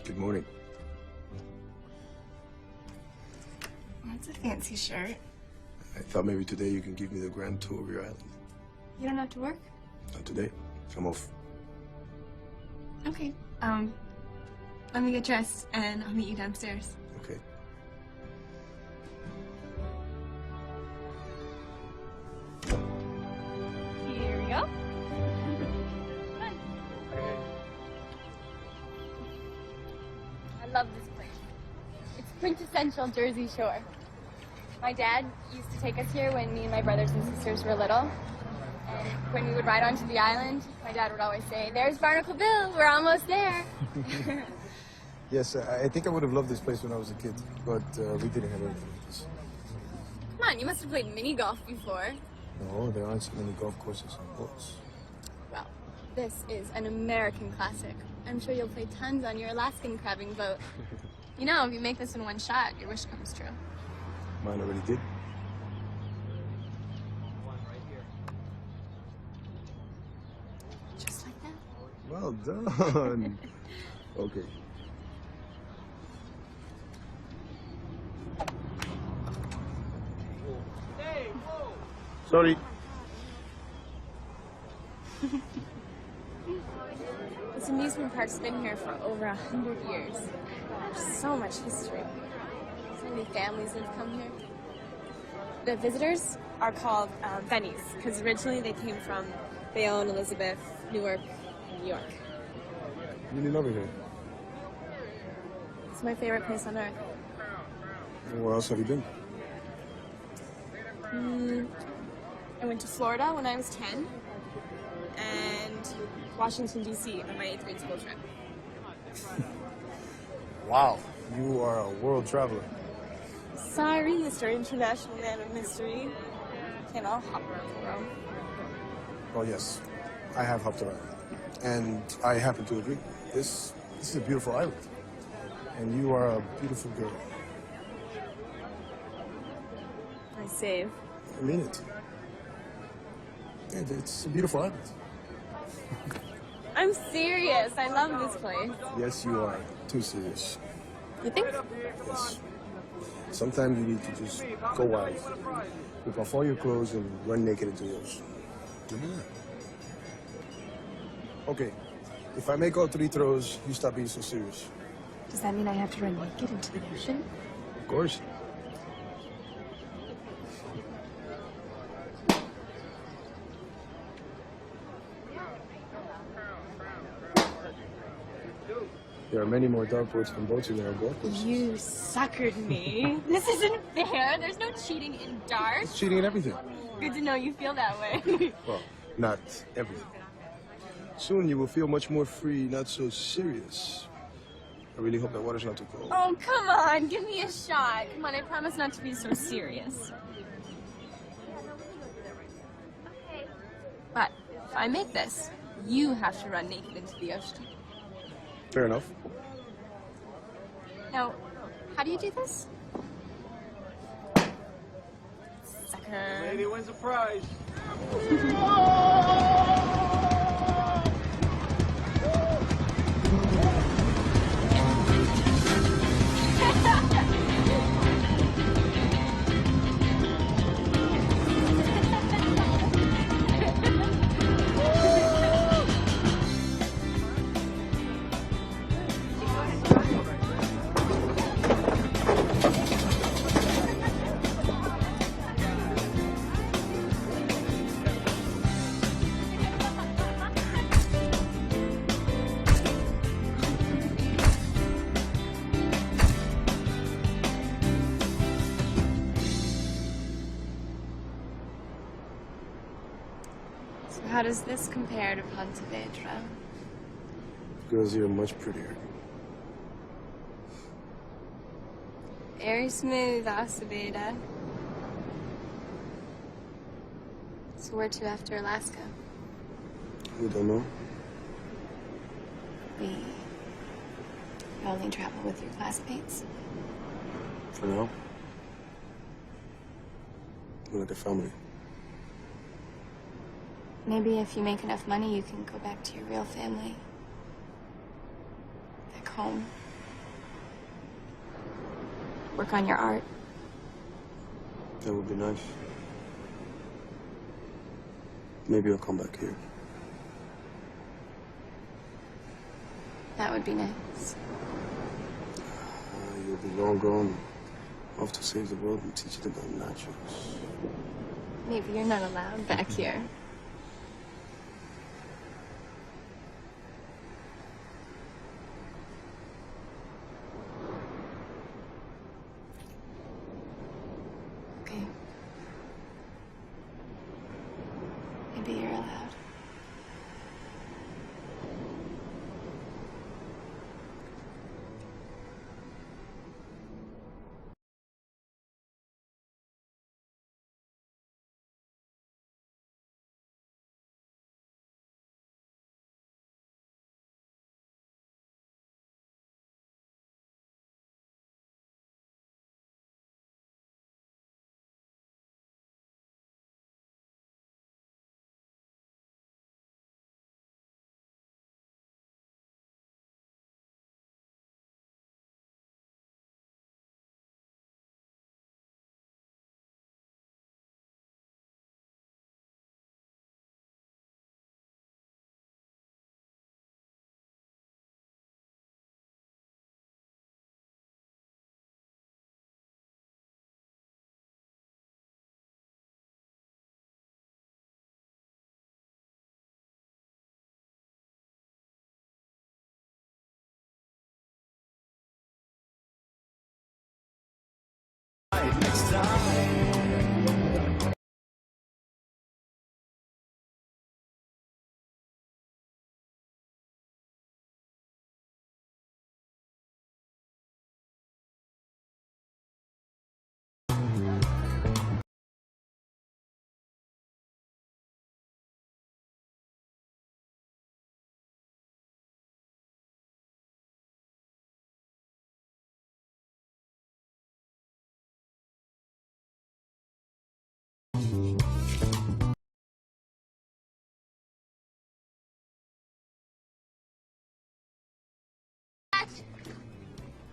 Good morning. That's a fancy shirt. I thought maybe today you can give me the grand tour of your island. You don't have to work? Not today. I'm off. Okay. Let me get dressed and I'll meet you downstairs. Okay. Here we go. Fun. I love this place. It's quintessential Jersey Shore. My dad used to take us here when me and my brothers and sisters were little. And when we would ride onto the island, my dad would always say, "There's Barnacle Bill, we're almost there." Yes, I think I would have loved this place when I was a kid, but we didn't have anything like this. Come on, you must have played mini golf before. No, there aren't so many golf courses on boats. Well, this is an American classic. I'm sure you'll play tons on your Alaskan crabbing boat. You know, if you make this in one shot, your wish comes true. Mine already did. Just like that. Well done. Okay. Sorry. This amusement park's been here for over 100 years. There's so much history. So many families that have come here. The visitors are called Bennies, because originally they came from Bayonne, Elizabeth, Newark, and New York. Really love it here. It's my favorite place on earth. Where else have you been? I went to Florida when I was 10, and Washington, D.C. on my 8th grade school trip. Wow, you are a world traveler. Sorry, Mr. International Man of Mystery. Can't all hop around the world. Well, yes, I have hopped around. And I happen to agree. This is a beautiful island. And you are a beautiful girl. I save. I mean it. Yeah, it's a beautiful island. I'm serious. I love this place. Yes, you are. Too serious. You think? Yes. Sometimes you need to just go wild. Rip off all your clothes and run naked into the ocean. Okay. If I make all 3 throws, you stop being so serious. Does that mean I have to run naked into the ocean? Of course. There are many more dartboards than boats in there are golf courses. You suckered me. This isn't fair. There's no cheating in darts. It's cheating in everything. Good to know you feel that way. Well, not everything. Soon you will feel much more free, not so serious. I really hope that water's not too cold. Oh, come on. Give me a shot. Come on, I promise not to be so serious. But if I make this, you have to run naked into the ocean. Fair enough. Now, how do you do this? Sucker. Lady wins a prize. So how does this compare to Pontevedra? Girls here are much prettier. Very smooth, Acevedo. So where to after Alaska? We don't know. We only travel with your classmates. For now. We're like a family. Maybe if you make enough money, you can go back to your real family. Back home. Work on your art. That would be nice. Maybe I'll come back here. That would be nice. You'll be long gone. Off to save the world and teach it about nachos. Maybe you're not allowed back here. Okay. Maybe you're allowed.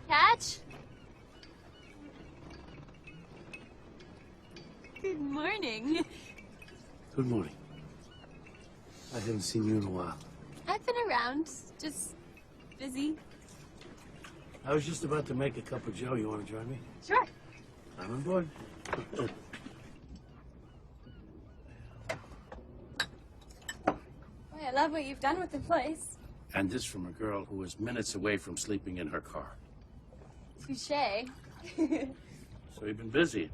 Catch? Good morning. Good morning. I haven't seen you in a while. I've been around, just busy. I was just about to make a cup of joe. You want to join me? Sure. I'm on board. Boy, I love what you've done with the place. And this from a girl who was minutes away from sleeping in her car. Touché. So you've been busy.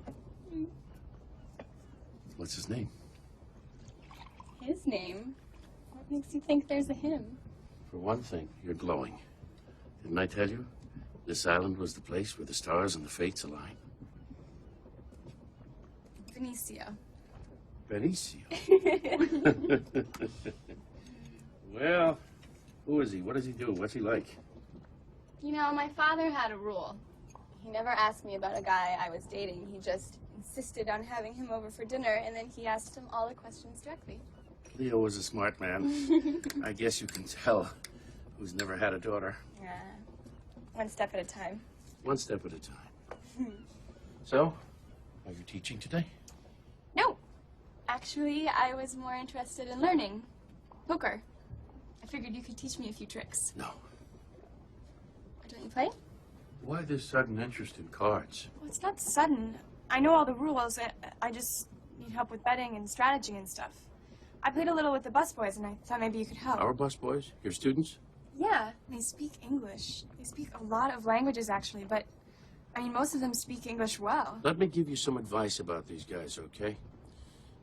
What's his name? His name? makes you think there's a him? For one thing, you're glowing. Didn't I tell you? This island was the place where the stars and the fates align. Benicio. Benicio. Well, who is he? What does he do? What's he like? You know, my father had a rule. He never asked me about a guy I was dating. He just insisted on having him over for dinner, and then he asked him all the questions directly. Leo was a smart man. I guess you can tell who's never had a daughter. Yeah. One step at a time. One step at a time. So, are you teaching today? No. Actually, I was more interested in learning. Poker. I figured you could teach me a few tricks. No. Don't you play? Why this sudden interest in cards? Well, it's not sudden. I know all the rules. I just need help with betting and strategy and stuff. I played a little with the busboys, and I thought maybe you could help. Our busboys? Your students? Yeah, they speak English. They speak a lot of languages, actually, but, I mean, most of them speak English well. Let me give you some advice about these guys, okay?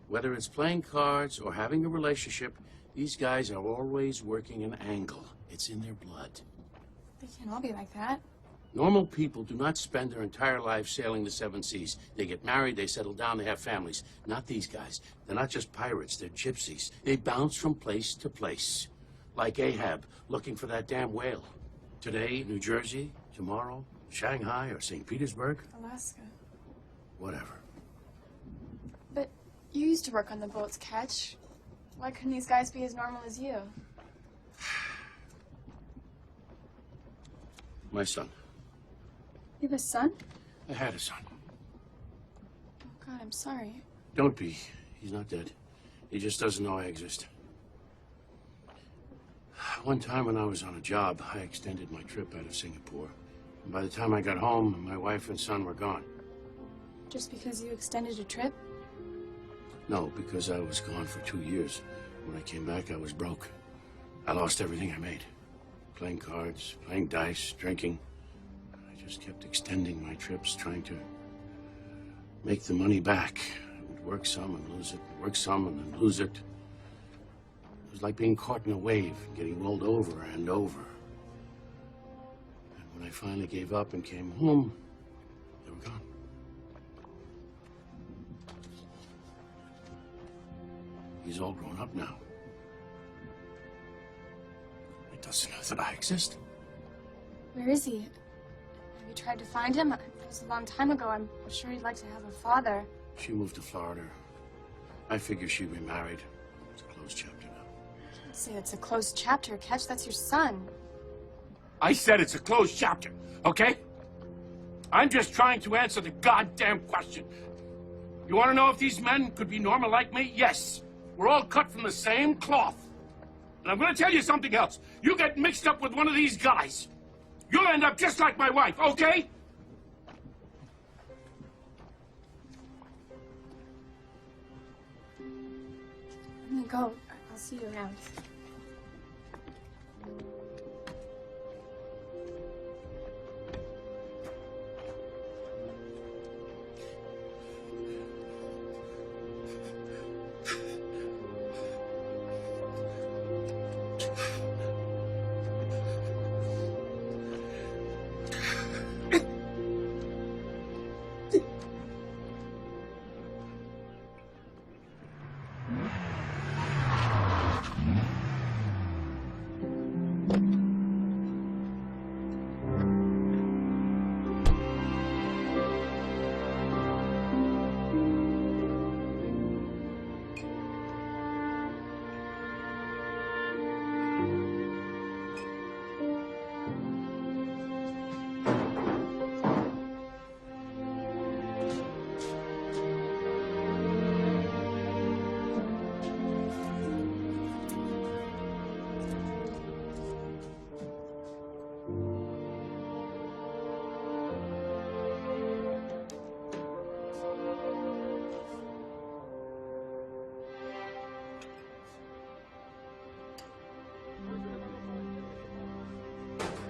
Whether it's playing cards or having a relationship, these guys are always working an angle. It's in their blood. They can't all be like that. Normal people do not spend their entire lives sailing the seven seas. They get married, they settle down, they have families. Not these guys. They're not just pirates, they're gypsies. They bounce from place to place. Like Ahab, looking for that damn whale. Today, New Jersey. Tomorrow, Shanghai or St. Petersburg. Alaska. Whatever. But you used to work on the boats, Catch. Why couldn't these guys be as normal as you? My son. You have a son? I had a son. Oh, God, I'm sorry. Don't be. He's not dead. He just doesn't know I exist. One time when I was on a job, I extended my trip out of Singapore. And by the time I got home, my wife and son were gone. Just because you extended a trip? No, because I was gone for 2 years. When I came back, I was broke. I lost everything I made. Playing cards, playing dice, drinking. I just kept extending my trips, trying to make the money back. I would work some and lose it, work some and then lose it. It was like being caught in a wave, getting rolled over and over. And when I finally gave up and came home, they were gone. He's all grown up now. He doesn't know that I exist. Where is he? Have you tried to find him? That was a long time ago. I'm sure he'd like to have a father. She moved to Florida. I figure she'd be married. It's a closed chapter now. I'd say it's a closed chapter, Catch. That's your son. I said it's a closed chapter, okay? I'm just trying to answer the goddamn question. You want to know if these men could be normal like me? Yes. We're all cut from the same cloth. And I'm going to tell you something else. You get mixed up with one of these guys, you'll end up just like my wife, okay? I'm gonna go. I'll see you around.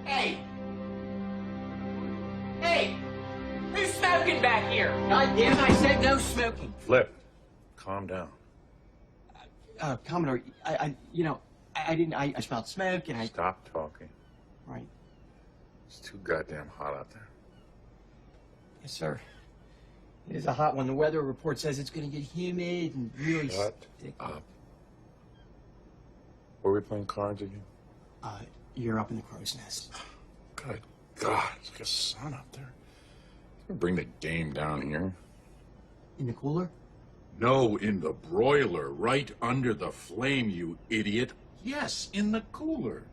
Hey! Hey! Who's smoking back here? God damn, I said no smoking. Flip, calm down. Commodore, I didn't. I smelled smoke and I. Stop talking. Right. It's too goddamn hot out there. Yes, sir. It is a hot one. The weather report says it's going to get humid and really Shut thick. up. Were we playing cards again? You're up in the crow's nest. Good God, it's like a sun up there. Bring the game down here. In the cooler? No, in the broiler, right under the flame, you idiot. Yes, in the cooler.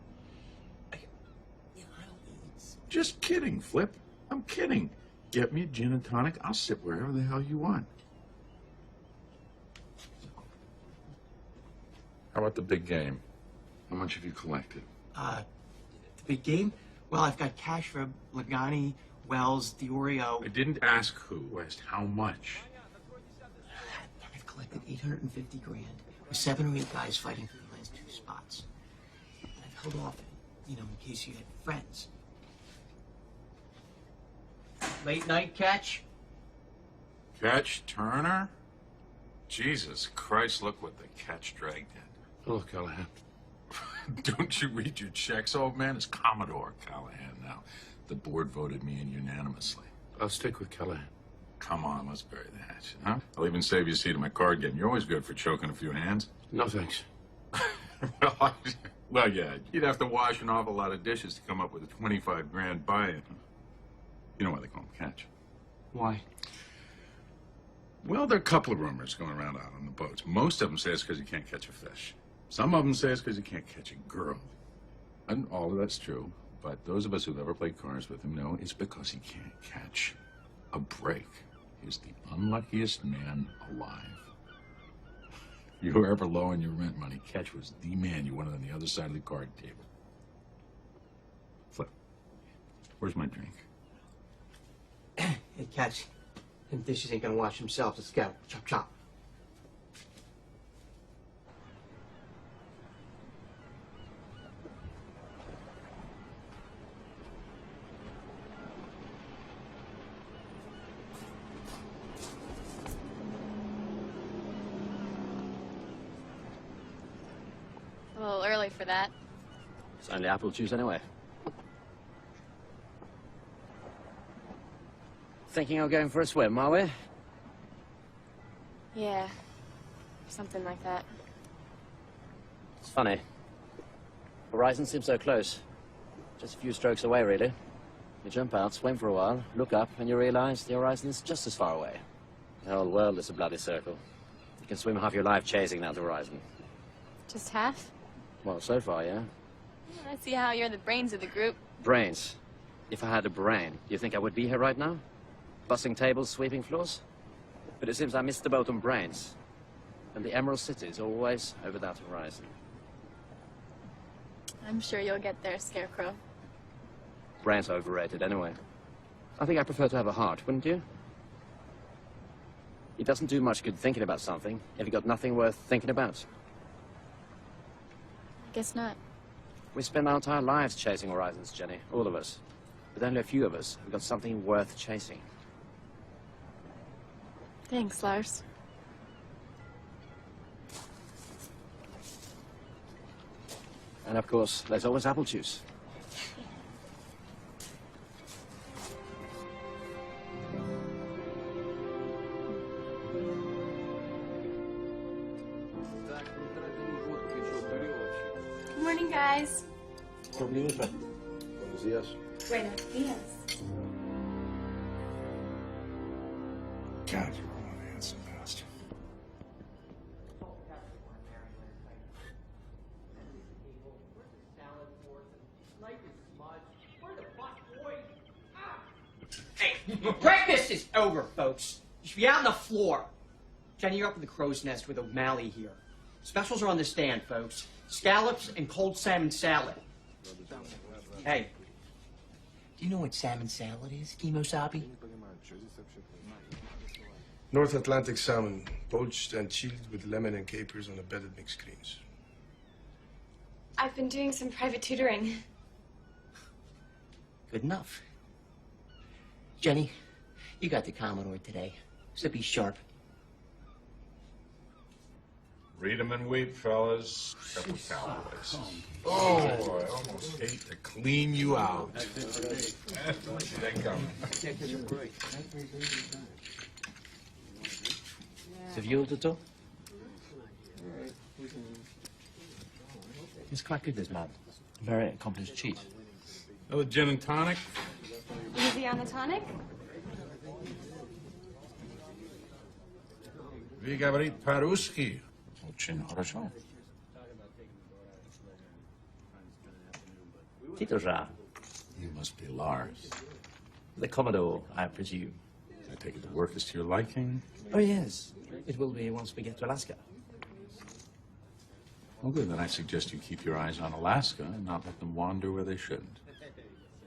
Just kidding, Flip. I'm kidding. Get me a gin and tonic. I'll sip wherever the hell you want. How about the big game? How much have you collected? The big game? Well, I've got cash for Lagani, Wells, Diorio. I didn't ask who. I asked how much. I've collected 850 grand with 7 or 8 guys fighting for the last 2 spots. And I've held off, in case you had friends. Late night catch? Catch Turner? Jesus Christ, look what the catch dragged in. Hello, Callahan. Don't you read your checks, old man? It's Commodore Callahan now. The board voted me in unanimously. I'll stick with Callahan. Come on, let's bury the hatchet, huh? I'll even save you a seat at my card game. You're always good for choking a few hands. No, thanks. Well, yeah, you'd have to wash an awful lot of dishes to come up with a 25 grand buy-in. You know why they call them catch? Why? Well, there are a couple of rumors going around out on the boats. Most of them say it's because you can't catch a fish. Some of them say it's because you can't catch a girl. And all of that's true, but those of us who've ever played cards with him know it's because he can't catch a break. He's the unluckiest man alive. If you were ever low on your rent money, Catch was the man you wanted on the other side of the card table. Flip, where's my drink? Hey, Catch. Them dishes ain't gonna wash themselves. Let's go. Chop, chop. A little early for that. It's only apple juice anyway. Thinking of going for a swim, are we? Yeah, something like that. It's funny. Horizon seems so close. Just a few strokes away, really. You jump out, swim for a while, look up, and you realize the horizon is just as far away. The whole world is a bloody circle. You can swim half your life chasing that horizon. Just half? Well, so far, yeah. I see how you're the brains of the group. Brains. If I had a brain, do you think I would be here right now? Bussing tables, sweeping floors? But it seems I missed the boat on brains. And the Emerald City is always over that horizon. I'm sure you'll get there, Scarecrow. Brains are overrated anyway. I think I prefer to have a heart, wouldn't you? It doesn't do much good thinking about something if you've got nothing worth thinking about. Guess not. We spend our entire lives chasing horizons, Jenny, all of us. But only a few of us have got something worth chasing. Thanks, Lars. And of course, there's always apple juice. Good morning, guys. Buenos días. Buenos dias. God, you're one handsome bastard. Hey, breakfast is over, folks. You should be out on the floor. Jenny, you're up in the crow's nest with O'Malley here. Specials are on the stand, folks. Scallops and cold salmon salad. Hey, do you know what salmon salad is, Kimosabi? North Atlantic salmon, poached and chilled with lemon and capers on a bed of mixed greens. I've been doing some private tutoring. Good enough. Jenny, you got the Commodore today, so be sharp. Read 'em and weep, fellas. Couple cowboys. Oh, I almost hate to clean you out. They come. C'est vieux, Toto? He's quite good, this man. Very accomplished cheat. Another gin and tonic? Easy on the tonic? Вы говорите по-русски? Очень хорошо. Tito Ra. You must be Lars. The Commodore, I presume. I take it the work is to your liking? Oh, yes. It will be once we get to Alaska. Well, good. Then I suggest you keep your eyes on Alaska and not let them wander where they shouldn't.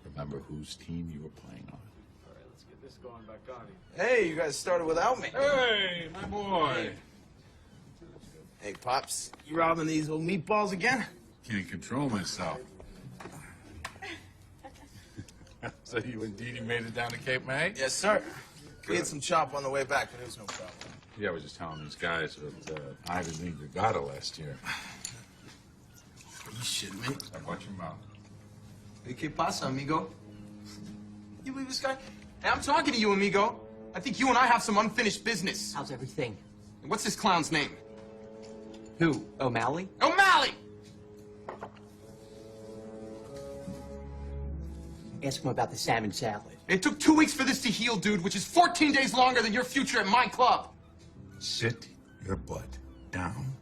Remember whose team you were playing on. All right, let's get this going back on. Hey, you guys started without me. Hey, my boy. Hey, Pops, you robbing these old meatballs again? Can't control myself. So you and Dee Dee made it down to Cape May? Yes, sir. We had some chop on the way back, but it was no problem. Yeah, I was just telling these guys about Ivy League Regatta last year. You shitting me? Stop watching your mouth. Hey, ¿qué pasa, amigo? You believe this guy? Hey, I'm talking to you, amigo. I think you and I have some unfinished business. How's everything? And what's this clown's name? Who? O'Malley? O'Malley! Ask him about the salmon salad. It took 2 weeks for this to heal, dude, which is 14 days longer than your future at my club. Sit your butt down.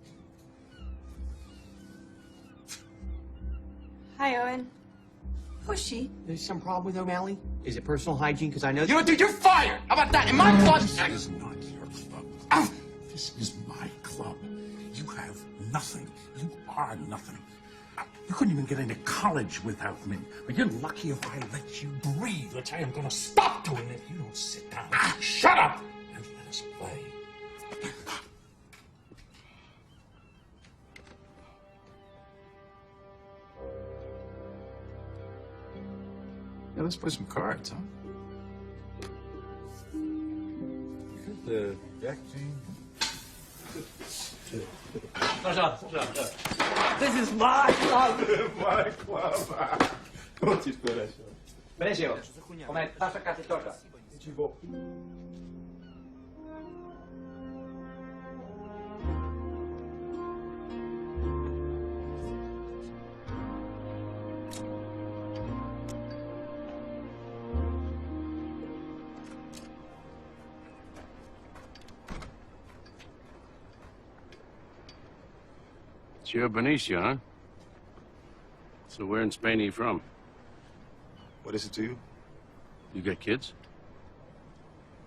Hi, Owen. Who's she? There's some problem with O'Malley? Is it personal hygiene? Because I know... You know what, dude? You're fired! How about that? In my club... This is not your club. This is my club. You have nothing. You are nothing. You couldn't even get into college without me. But you're lucky if I let you breathe, which I am going to stop doing if you don't sit down. Shut up and let us play. Yeah, let's play some cards, huh? Got the deck team. This is my club! My club. Don't you feel that shit? Benezio, come passa cazzettosa. You're Benicio, huh? So where in Spain are you from? What is it to you? You got kids?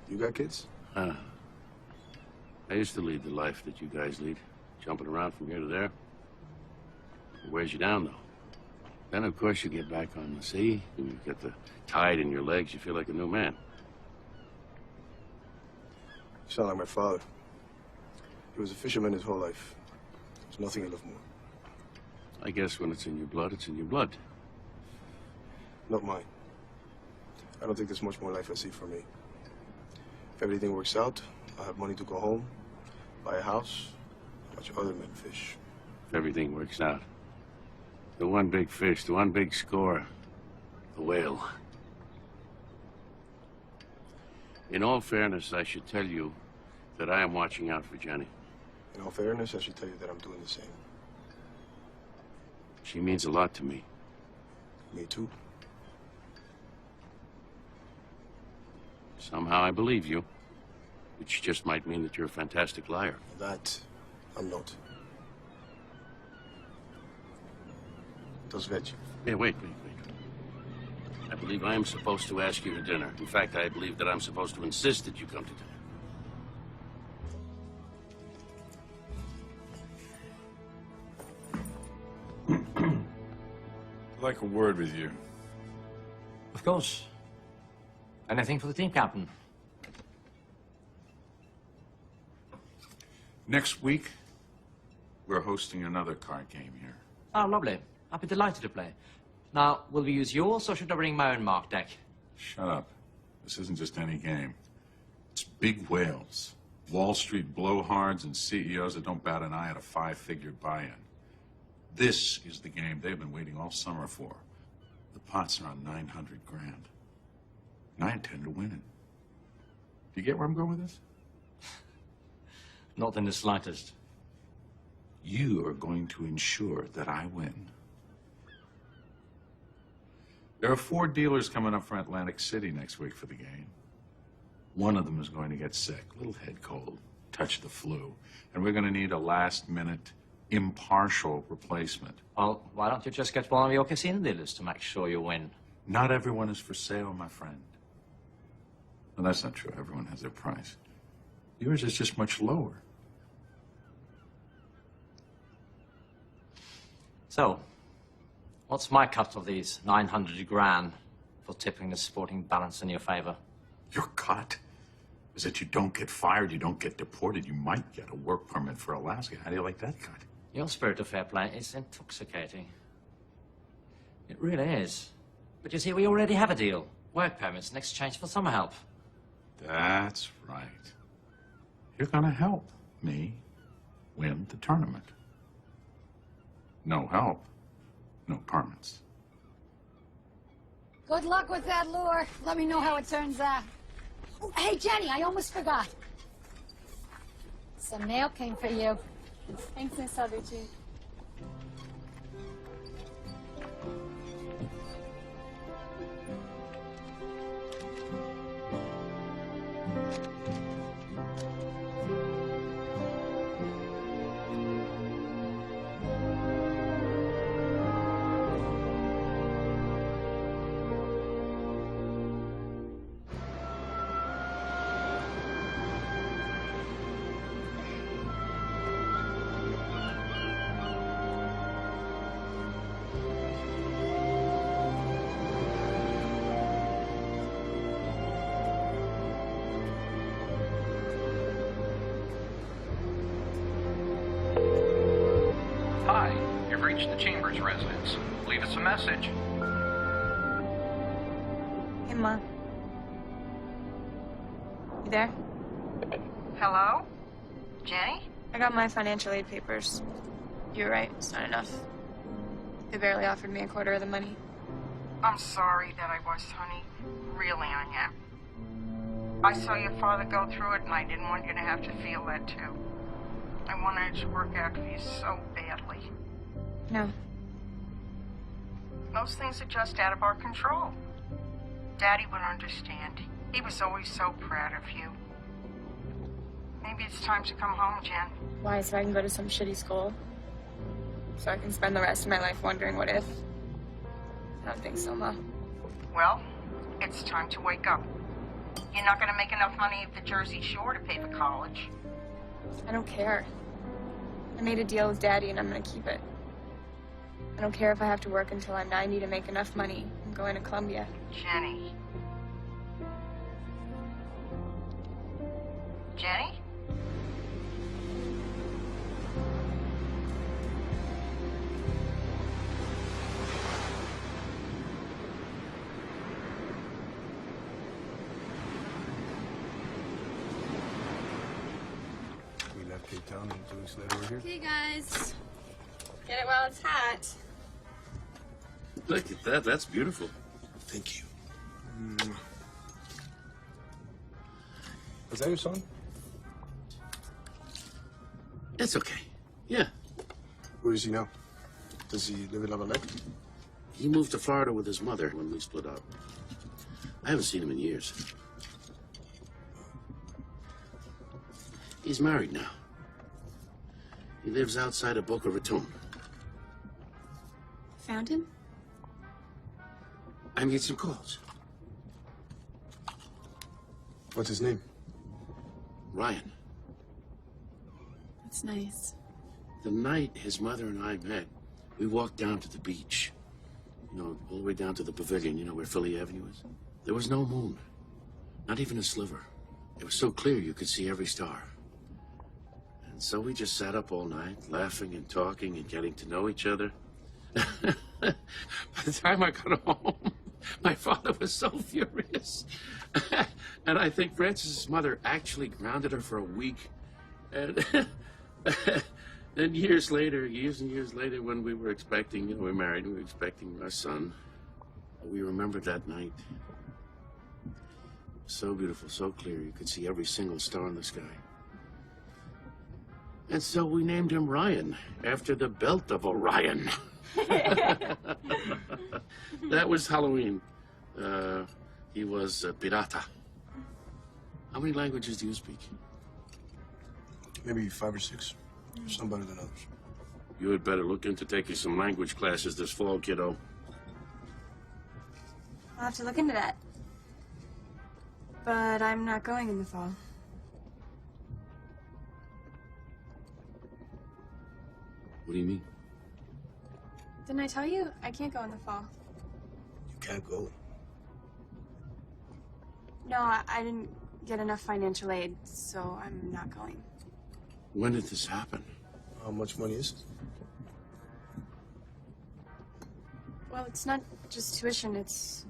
You got kids? I used to lead the life that you guys lead, jumping around from here to there. It wears you down, though. Then, of course, you get back on the sea, and you get the tide in your legs, you feel like a new man. You sound like my father. He was a fisherman his whole life. There's nothing he loved more. I guess when it's in your blood, it's in your blood. Not mine. I don't think there's much more life I see for me. If everything works out, I'll have money to go home, buy a house, watch other men fish. If everything works out. The one big fish, the one big score, the whale. In all fairness, I should tell you that I am watching out for Jenny. In all fairness, I should tell you that I'm doing the same. She means a lot to me. Me too. Somehow I believe you, which just might mean that you're a fantastic liar. That, I'm not. Dos vete. Hey, wait. I believe I am supposed to ask you to dinner. In fact, I believe that I'm supposed to insist that you come to dinner. I'd like a word with you. Of course. Anything for the team captain? Next week, we're hosting another card game here. Oh, lovely. I'd be delighted to play. Now, will we use yours or should I bring my own mark deck? Shut up. This isn't just any game. It's big whales. Wall Street blowhards and CEOs that don't bat an eye at a 5-figure buy-in. This is the game they've been waiting all summer for. The pots are on 900 grand. And I intend to win it. Do you get where I'm going with this? Not in the slightest. You are going to ensure that I win. There are 4 dealers coming up from Atlantic City next week for the game. One of them is going to get sick, little head cold, touch the flu, and we're going to need a last-minute, impartial replacement. Well, why don't you just get one of your casino dealers to make sure you win? Not everyone is for sale, my friend. Well, that's not true. Everyone has their price. Yours is just much lower. So, what's my cut of these 900 grand for tipping the sporting balance in your favor? Your cut is that you don't get fired, you don't get deported, you might get a work permit for Alaska. How do you like that cut? Your spirit of fair play is intoxicating. It really is. But you see, we already have a deal. Work permits in exchange for summer help. That's right. You're gonna help me win the tournament. No help, no permits. Good luck with that lure. Let me know how it turns out. Oh, hey, Jenny, I almost forgot. Some nail king for you. Thanks, Miss Salducci. Hi, you've reached the Chambers residence. Leave us a message. Hey, Ma. You there? Hello? Jenny? I got my financial aid papers. You're right, it's not enough. They barely offered me a quarter of the money. I'm sorry that I was, honey. Really, I am. I saw your father go through it, and I didn't want you to have to feel that, too. I wanted it to work out for you so badly. No. Those things are just out of our control. Daddy would understand. He was always so proud of you. Maybe it's time to come home, Jen. Why, so I can go to some shitty school? So I can spend the rest of my life wondering what if? I don't think so, Ma. Well, it's time to wake up. You're not going to make enough money at the Jersey Shore to pay for college. I don't care. I made a deal with Daddy and I'm gonna keep it. I don't care if I have to work until I'm 90 to make enough money. I'm going to Columbia. Jenny. Jenny? We left Cape Town 2 weeks later, we're here. Okay, guys. Get it while it's hot. Look at that. That's beautiful. Thank you. Is that your son? It's okay. Yeah. Where is he now? Does he live in Lavalette? He moved to Florida with his mother when we split up. I haven't seen him in years. He's married now. He lives outside of Boca Raton. Found him? I made some calls. What's his name? Ryan. That's nice. The night his mother and I met, we walked down to the beach. You know, all the way down to the pavilion, you know where Philly Avenue is? There was no moon. Not even a sliver. It was so clear you could see every star. And so we just sat up all night, laughing and talking and getting to know each other. By the time I got home, my father was so furious. And I think Francis's mother actually grounded her for a week. And then years and years later, when we were expecting, we were married, we were expecting our son, we remembered that night. So beautiful, so clear, you could see every single star in the sky. And so we named him Ryan, after the belt of Orion. That was Halloween. He was pirata. How many languages do you speak? Maybe 5 or 6. Some better than others. You had better look into taking some language classes this fall, kiddo. I'll have to look into that. But I'm not going in the fall. What do you mean? Didn't I tell you? I can't go in the fall. You can't go. No, I didn't get enough financial aid, so I'm not going. When did this happen? How much money is it? Well, it's not just tuition, it's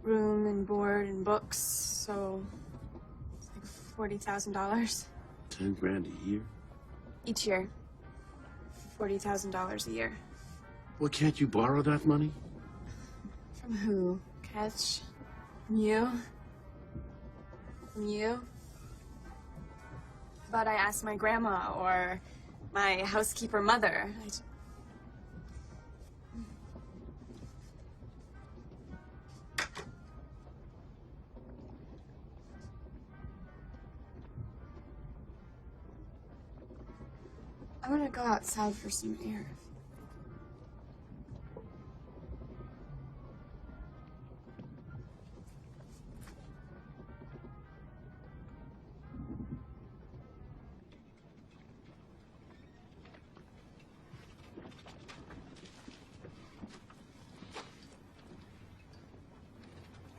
room and board and books, so it's like $40,000. 10 grand a year? Each year. $40,000 a year. Well, can't you borrow that money? From who? Catch? From you? From you? But I asked my grandma or my housekeeper mother. I'm gonna go outside for some air.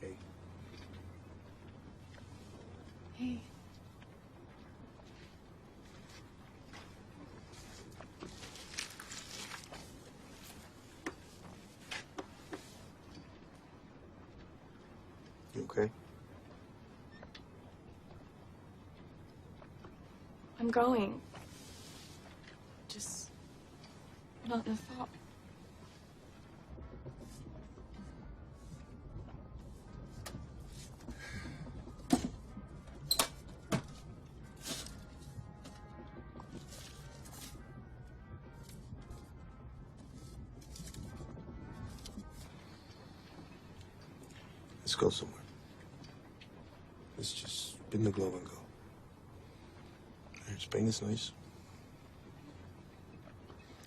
Hey. Hey. You okay? I'm going. Just not in the fall. Let's go somewhere. Let's just spin the globe and go. Spain is nice.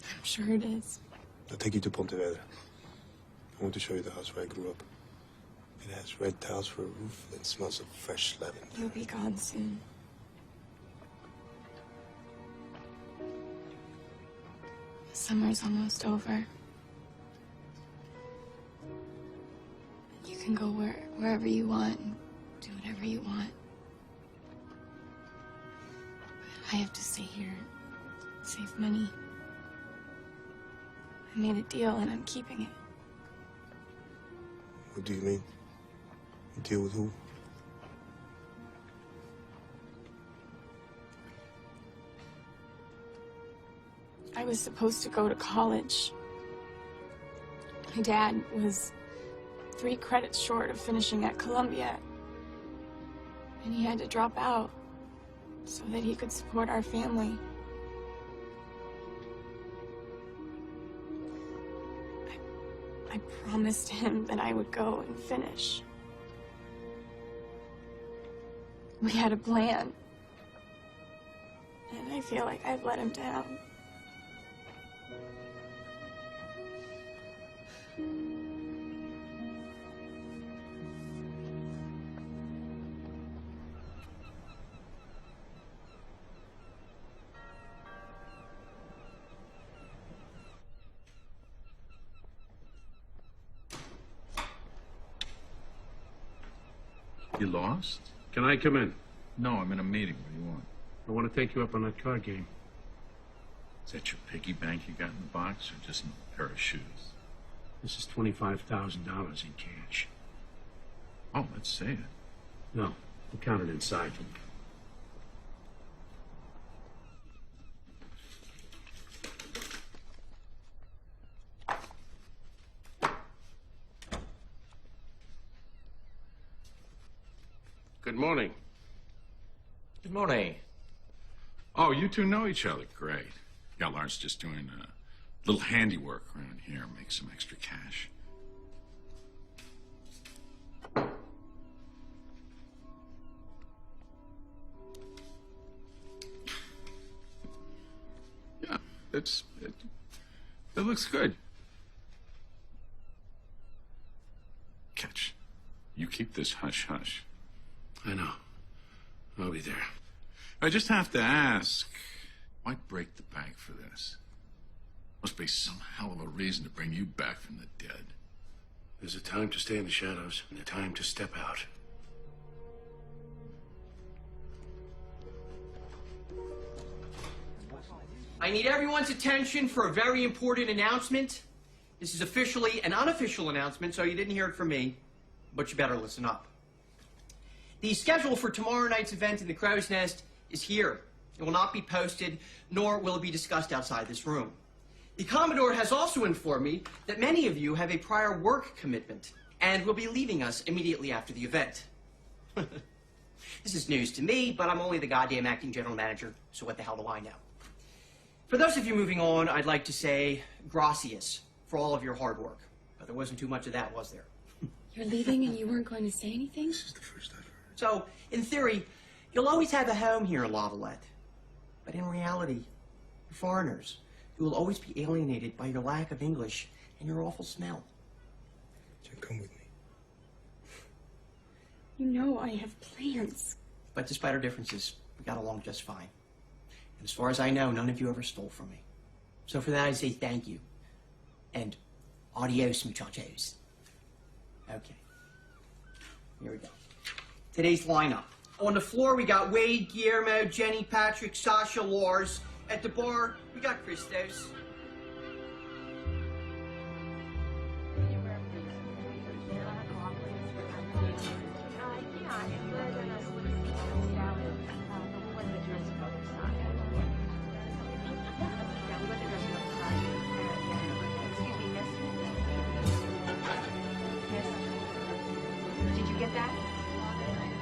I'm sure it is. I'll take you to Pontevedra. I want to show you the house where I grew up. It has red tiles for a roof and smells of fresh lavender. You'll be gone soon. The summer's almost over. You can go wherever you want and do whatever you want. But I have to stay here, save money. I made a deal and I'm keeping it. What do you mean? A deal with who? I was supposed to go to college. My dad was 3 credits short of finishing at Columbia. And he had to drop out so that he could support our family. I promised him that I would go and finish. We had a plan. And I feel like I've let him down. You lost? Can I come in? No, I'm in a meeting. What do you want? I want to take you up on that card game. Is that your piggy bank you got in the box, or just a pair of shoes? This is $25,000 in cash. Oh, let's say it. No, We'll count it inside. Good morning. Good morning. Oh, you two know each other. Great. Yeah, Lawrence just doing a little handiwork around here, make some extra cash. Yeah, it looks good. Catch. You keep this hush-hush. I know. I'll be there. I just have to ask, why break the bank for this? Must be some hell of a reason to bring you back from the dead. There's a time to stay in the shadows and a time to step out. I need everyone's attention for a very important announcement. This is officially an unofficial announcement, so you didn't hear it from me, but you better listen up. The schedule for tomorrow night's event in the Crow's Nest is here. It will not be posted, nor will it be discussed outside this room. The Commodore has also informed me that many of you have a prior work commitment and will be leaving us immediately after the event. This is news to me, but I'm only the goddamn acting general manager, so what the hell do I know? For those of you moving on, I'd like to say gracias for all of your hard work. But there wasn't too much of that, was there? You're leaving and you weren't going to say anything? This is the first I've heard. So, in theory, you'll always have a home here in Lavalette. But in reality, you're foreigners who will always be alienated by your lack of English and your awful smell. Jen, come with me. You know I have plans. But despite our differences, we got along just fine. And as far as I know, none of you ever stole from me. So for that, I say thank you. And adios, muchachos. Okay. Here we go. Today's lineup. On the floor, we got Wade, Guillermo, Jenny, Patrick, Sasha, Lars. At the bar, we got Christos. Did you get that?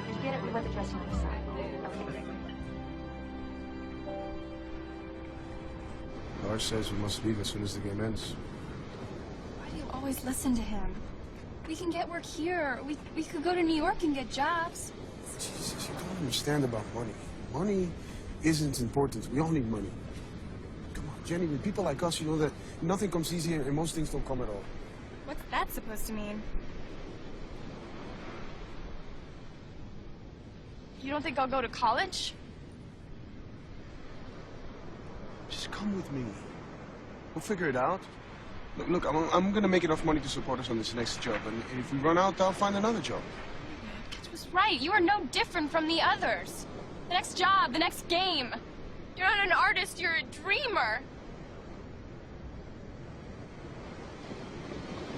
Did you get it? We went the dressing room side. Okay, great. Lars says we must leave as soon as the game ends. Why do you always listen to him? We can get work here. We could go to New York and get jobs. Jesus, you don't understand about money. Money isn't important. We all need money. Come on, Jenny, with people like us, you know that nothing comes easy and most things don't come at all. What's that supposed to mean? You don't think I'll go to college? Just come with me. We'll figure it out. Look, I'm gonna make enough money to support us on this next job, and if we run out, I'll find another job. Kitch was right. You are no different from the others. The next job, the next game. You're not an artist, you're a dreamer.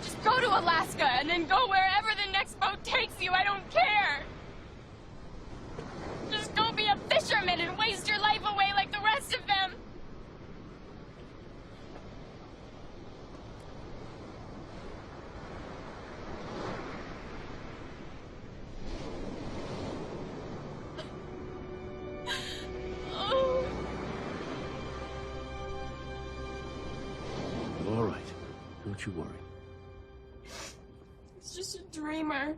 Just go to Alaska and then go wherever the next boat takes you. I don't care. Just go be a fisherman and waste your life away like the rest of them. Oh. All right. Don't you worry. He's just a dreamer.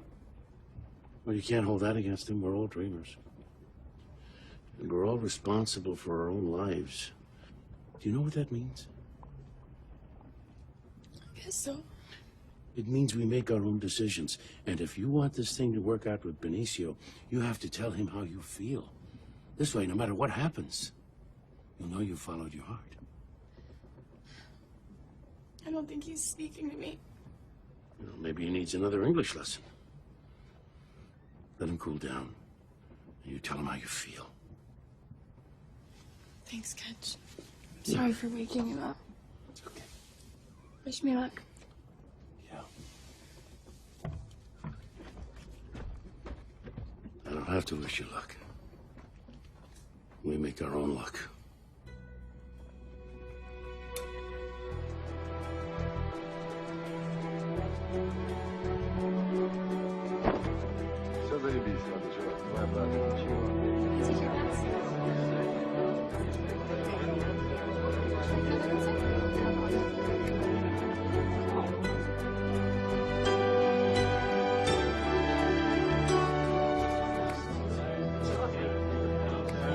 Well, you can't hold that against him. We're all dreamers. And we're all responsible for our own lives. Do you know what that means? I guess so. It means we make our own decisions. And if you want this thing to work out with Benicio, you have to tell him how you feel. This way, no matter what happens, you'll know you followed your heart. I don't think he's speaking to me. Well, maybe he needs another English lesson. Let him cool down. And you tell him how you feel. Thanks, Ketch. Sorry for waking you up. It's okay. Wish me luck. Yeah. I don't have have to wish you luck. We make our own luck. Все заебись, ладно, чувак. Давай, брат, чего?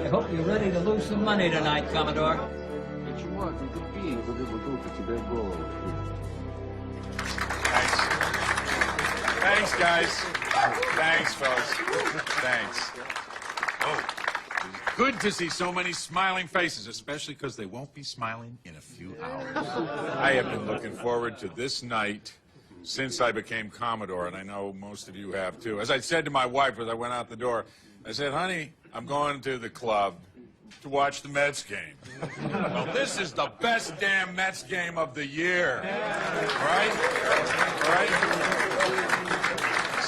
I hope you're ready to lose some money tonight, Commodore. Hey, чувак, не тупи, воды бутылка тебе в голову. Thanks, guys. Thanks, fellas. Thanks. Oh, it's good to see so many smiling faces, especially because they won't be smiling in a few hours. I have been looking forward to this night since I became Commodore, and I know most of you have too. As I said to my wife as I went out the door, I said, honey, I'm going to the club to watch the Mets game. Well, this is the best damn Mets game of the year. Right? Right?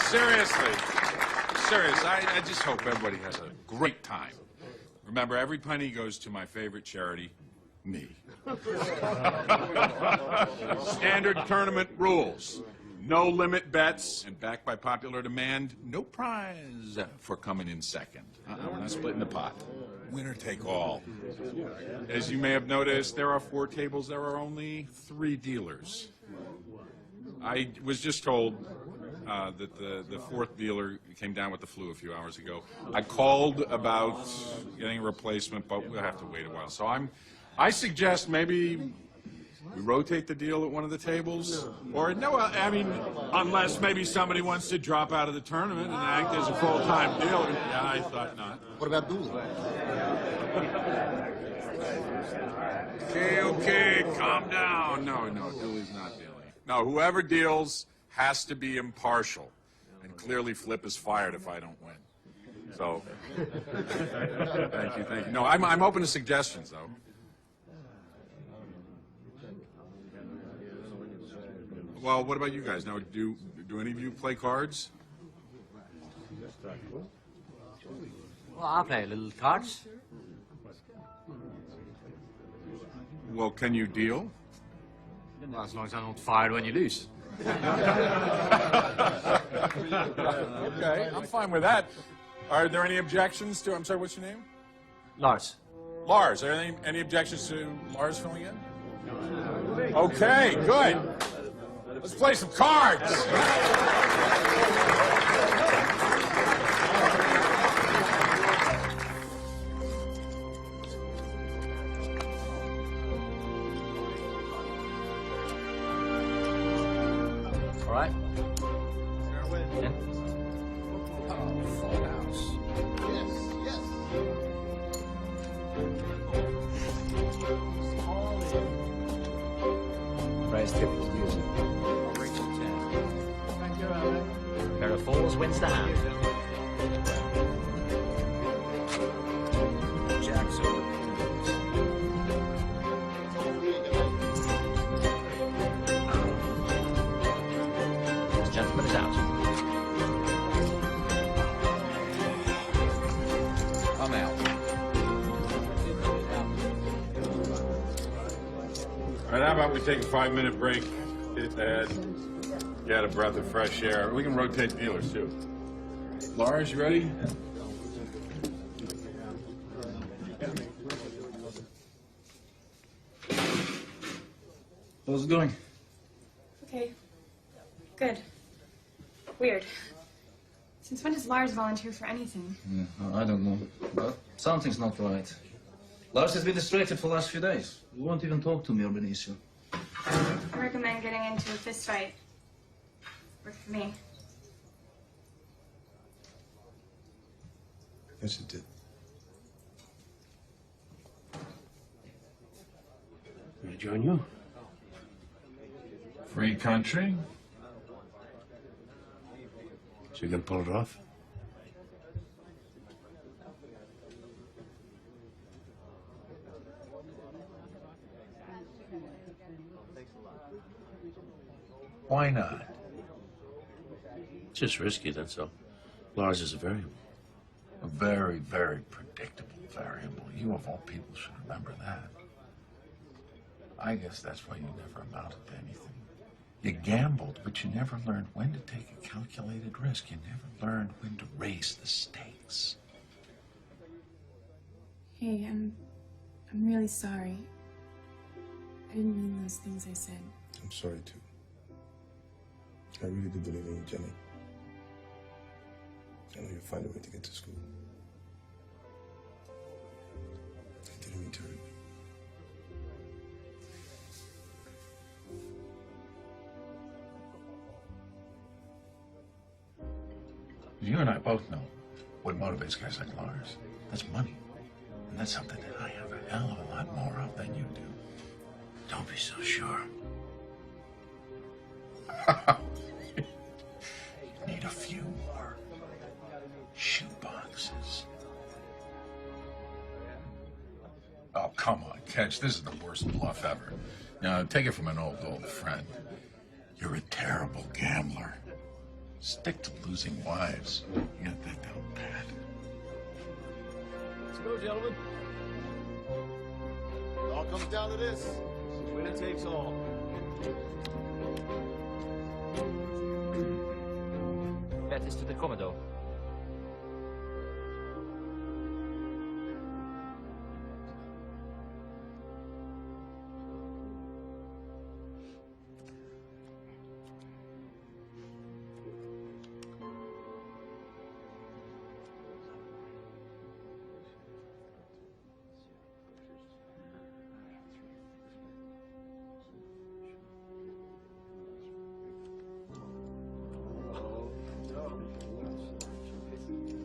Seriously. I just hope everybody has a great time. Remember, every penny goes to my favorite charity, me. Standard tournament rules. No limit bets, and backed by popular demand, no prize for coming in second. We're not splitting the pot. Winner take all. As you may have noticed, there are 4 tables. There are only 3 dealers. I was just told that the 4th dealer came down with the flu a few hours ago. I called about getting a replacement, but we'll have to wait a while. So I suggest maybe we rotate the deal at one of the tables, or no, I mean, unless maybe somebody wants to drop out of the tournament and act as a full-time dealer. Yeah, I thought not. What about dueling? Okay, calm down. No, Dooley's not dealing. No, whoever deals has to be impartial, and clearly Flip is fired if I don't win. So, thank you. No, I'm open to suggestions, though. Well, what about you guys? Now, do any of you play cards? Well, I play a little cards. Well, can you deal? Well, as long as I'm not fired when you lose. Okay, I'm fine with that. Are there any objections to, I'm sorry, what's your name? Lars. Lars, are there any objections to Lars filling in? Okay, good. Let's play some cards. All right. Yeah. Full house. Price tip is music. Pair of 4s wins the hand. Jacks over. This gentleman is out. I'm out. All right, how about we take a 5-minute break, hit the head, get a breath of fresh air. We can rotate dealers, too. Lars, you ready? How's it going? Okay. Good. Weird. Since when does Lars volunteer for anything? Yeah, I don't know, but something's not right. Lars has been distracted for the last few days. He won't even talk to me or Benicio. I recommend getting into a fist fight. Worked for me. Yes, it did. Can I join you? Free country? So you gonna pull it off? Why not? It's just risky, that's all. Lars is a variable. A very, very predictable variable. You, of all people, should remember that. I guess that's why you never amounted to anything. You gambled, but you never learned when to take a calculated risk. You never learned when to raise the stakes. Hey, I'm really sorry. I didn't mean those things I said. I'm sorry, too. I really do believe in you, Jenny. I know you'll find a way to get to school. I didn't mean to hurt you. You and I both know what motivates guys like Lars. That's money. And that's something that I have a hell of a lot more of than you do. Don't be so sure. You need a few more shoe boxes. Oh, come on, Ketch. This is the worst bluff ever. Now, take it from an old friend. You're a terrible gambler. Stick to losing wives. You got that down pat. Let's go, gentlemen. It all comes down to this. Winner takes all. Bet is to the Commodore.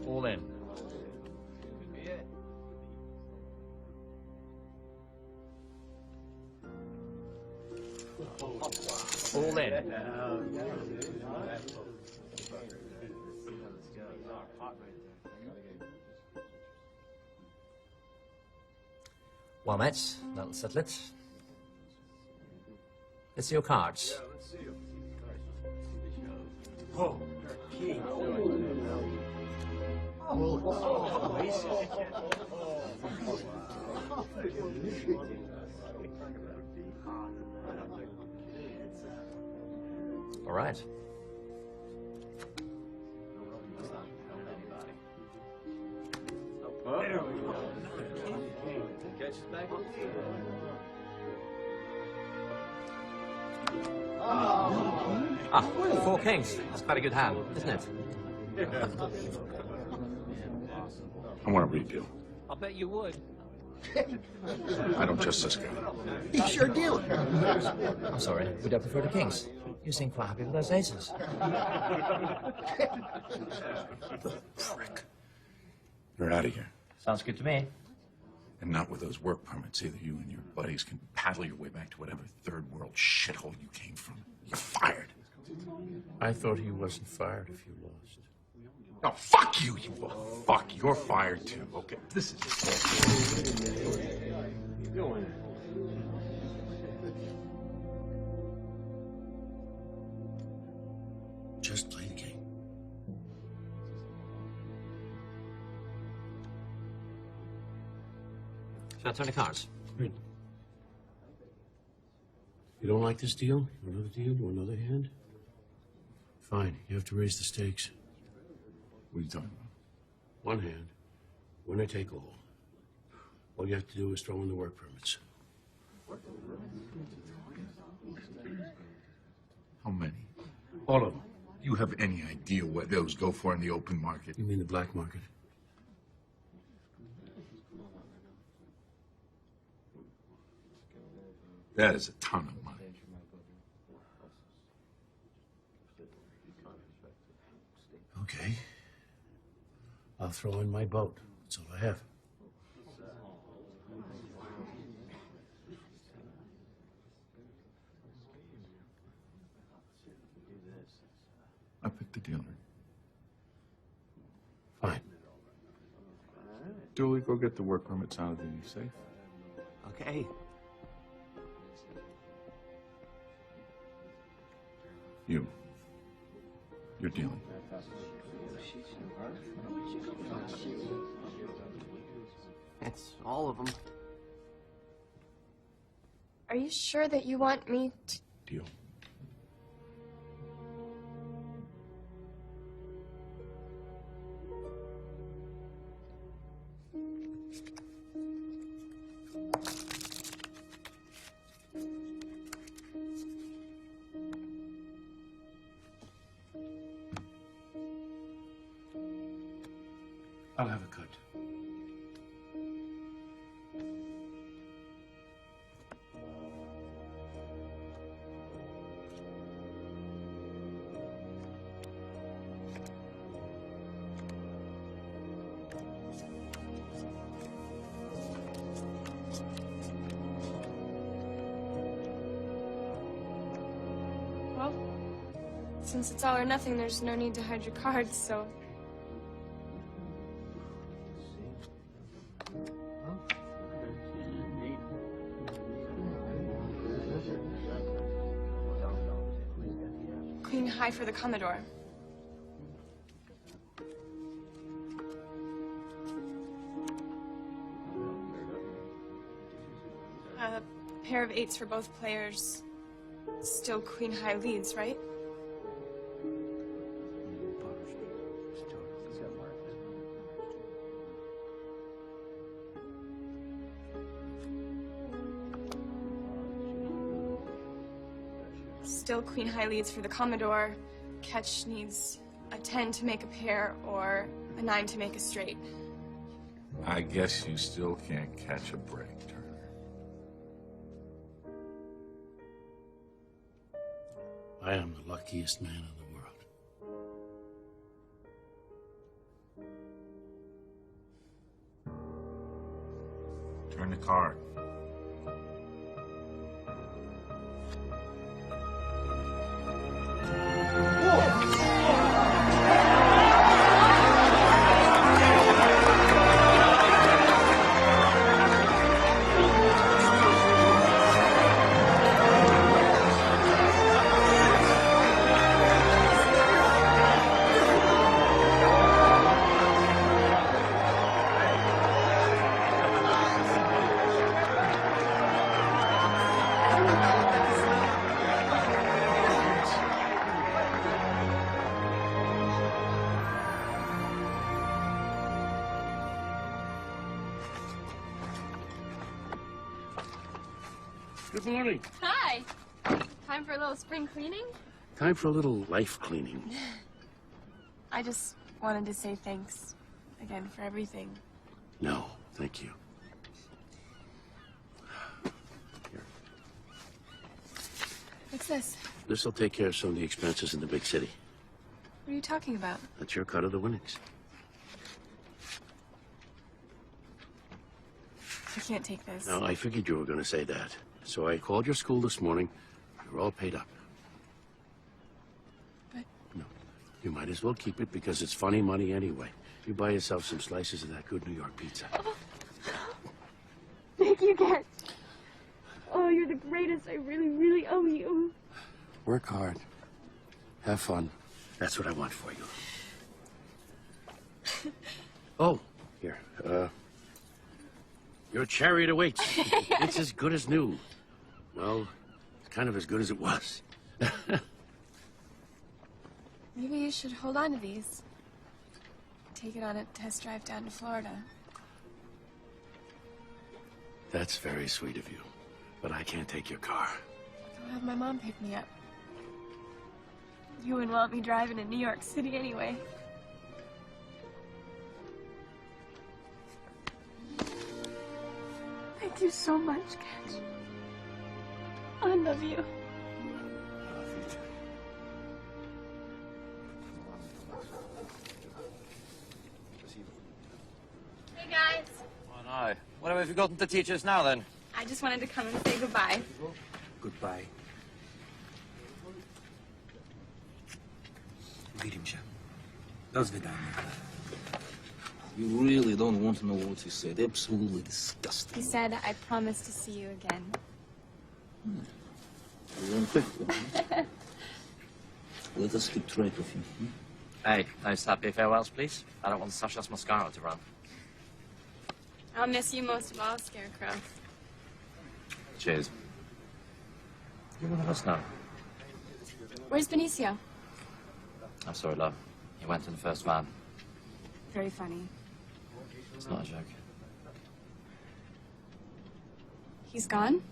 All in. All in. Well, mates, that'll settle it. Let's see your cards. Oh, king. All right. Ah, 4 kings. That's quite a good hand, isn't it? I want a redeal. I'll bet you would. I don't trust this guy. He's your dealer. I'm sorry, we don't prefer the kings. You seem quite happy with those aces. Frick. You're out of here. Sounds good to me. And not with those work permits. Either you and your buddies can paddle your way back to whatever third world shithole you came from. You're fired. I thought he wasn't fired if you lost. Oh, fuck you, you fuck. You're fired too. Okay, this is... Just play the game. Shall I turn the cards? Great. You don't like this deal? Another deal or another hand? Fine, you have to raise the stakes. What are you talking about? One hand, winner take all. All you have to do is throw in the work permits. How many? All of them. You have any idea what those go for in the open market? You mean the black market? That is a ton of money. Okay. I'll throw in my boat. That's all I have. I picked the dealer. Fine. Dooley, go get the work permits out of the safe. Okay. You're dealing. It's all of them. Are you sure that you want me to... Deal. I'll have a cut. Well, since it's all or nothing, there's no need to hide your cards, so... Queen high for the Commodore. A pair of 8s for both players. Still queen high leads, right? Still queen high leads for the Commodore. Catch needs a 10 to make a pair or a 9 to make a straight. I guess you still can't catch a break, Turner. I am the luckiest man in the world. Turn the card. Good morning. Hi! Time for a little spring cleaning? Time for a little life cleaning. I just wanted to say thanks again for everything. No, thank you. What's this? This'll take care of some of the expenses in the big city. What are you talking about? That's your cut of the winnings. I can't take this. Now, I figured you were going to say that. So I called your school this morning. You're all paid up. But... No, you might as well keep it because it's funny money anyway. You buy yourself some slices of that good New York pizza. Oh. Thank you, Ken. Oh, you're the greatest. I really, really owe you. Work hard. Have fun. That's what I want for you. Oh, here. Your chariot awaits. It's as good as new. Well, it's kind of as good as it was. Maybe you should hold on to these. Take it on a test drive down to Florida. That's very sweet of you. But I can't take your car. I'll have my mom pick me up. You wouldn't want me driving in New York City anyway. Thank you so much, Ken. I love you. Hey, guys. Oh, no. What have we forgotten to teach us now, then? I just wanted to come and say goodbye. Goodbye. Увидимся. До свидания. You really don't want to know what he said. Absolutely disgusting. He said, I promise to see you again. Let us keep track of him. Hey, no snappy farewells, please. I don't want Sasha's mascara to run. I'll miss you most of all, Scarecrow. Cheers. You one of us now? Where's Benicio? I'm sorry, love. He went in the first van. Very funny. It's not a joke. He's gone?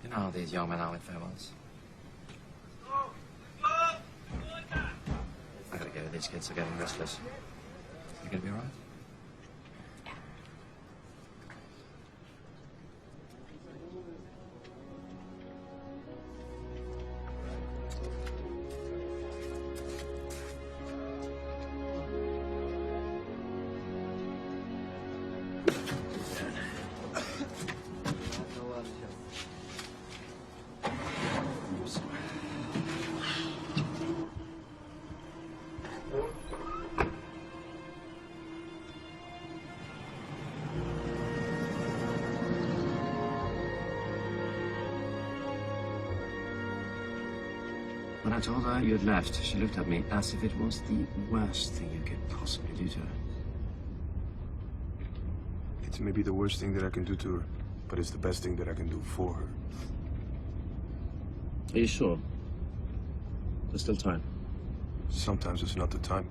You know how these young men are with farewells. I gotta go. These kids are getting restless. You gonna be alright? When I told her you had left, she looked at me as if it was the worst thing you could possibly do to her. It's maybe the worst thing that I can do to her, but it's the best thing that I can do for her. Are you sure? There's still time. Sometimes it's not the time.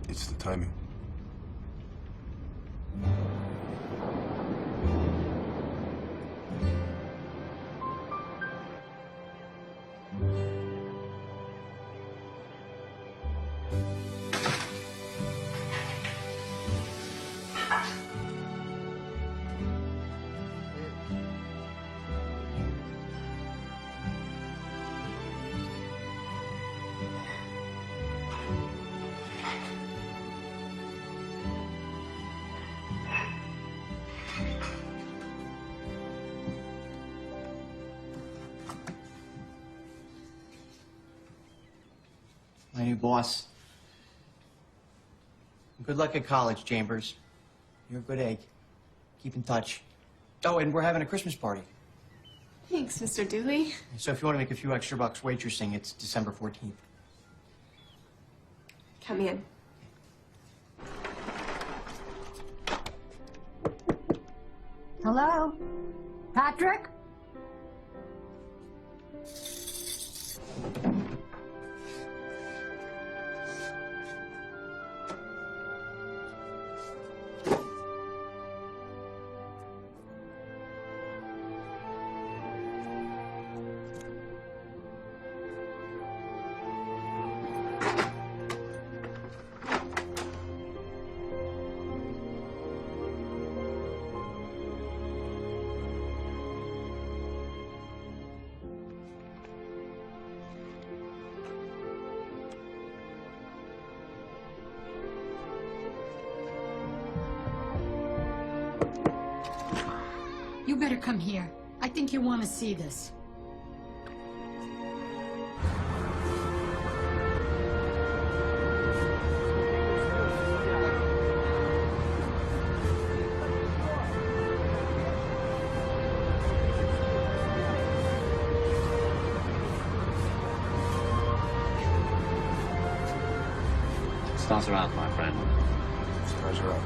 It's the timing. My new boss. Good luck at college, Chambers. You're a good egg. Keep in touch. Oh, and we're having a Christmas party. Thanks, Mr. Dooley. So if you want to make a few extra bucks waitressing, it's December 14th. Come in. Hello? Patrick? You better come here. I think you want to see this. Stars are out, my friend. Stars are out.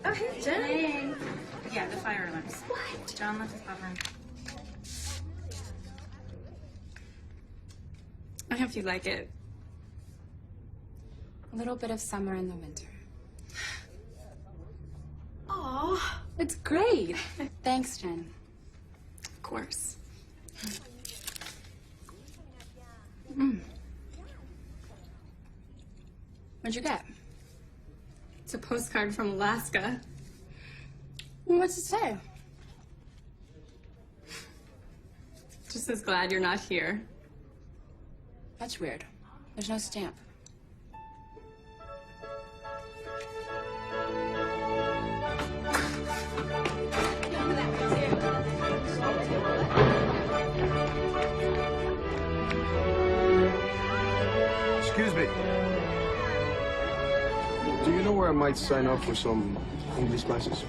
Oh, hey, Jen. Hey. Yeah, the fire alarms. What? John left his buffer. I hope you like it. A little bit of summer in the winter. Aw, it's great. Thanks, Jen. Of course. What'd you get? It's a postcard from Alaska. What's it say? Just as glad you're not here. That's weird. There's no stamp. Excuse me. Do you know where I might sign up for some English classes?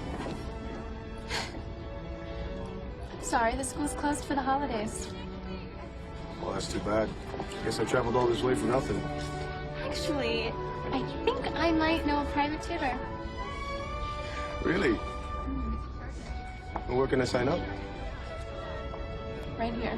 Sorry, the school's closed for the holidays. Well, that's too bad. Guess I traveled all this way for nothing. Actually, I think I might know a private tutor. Really? And where can I sign up? Right here.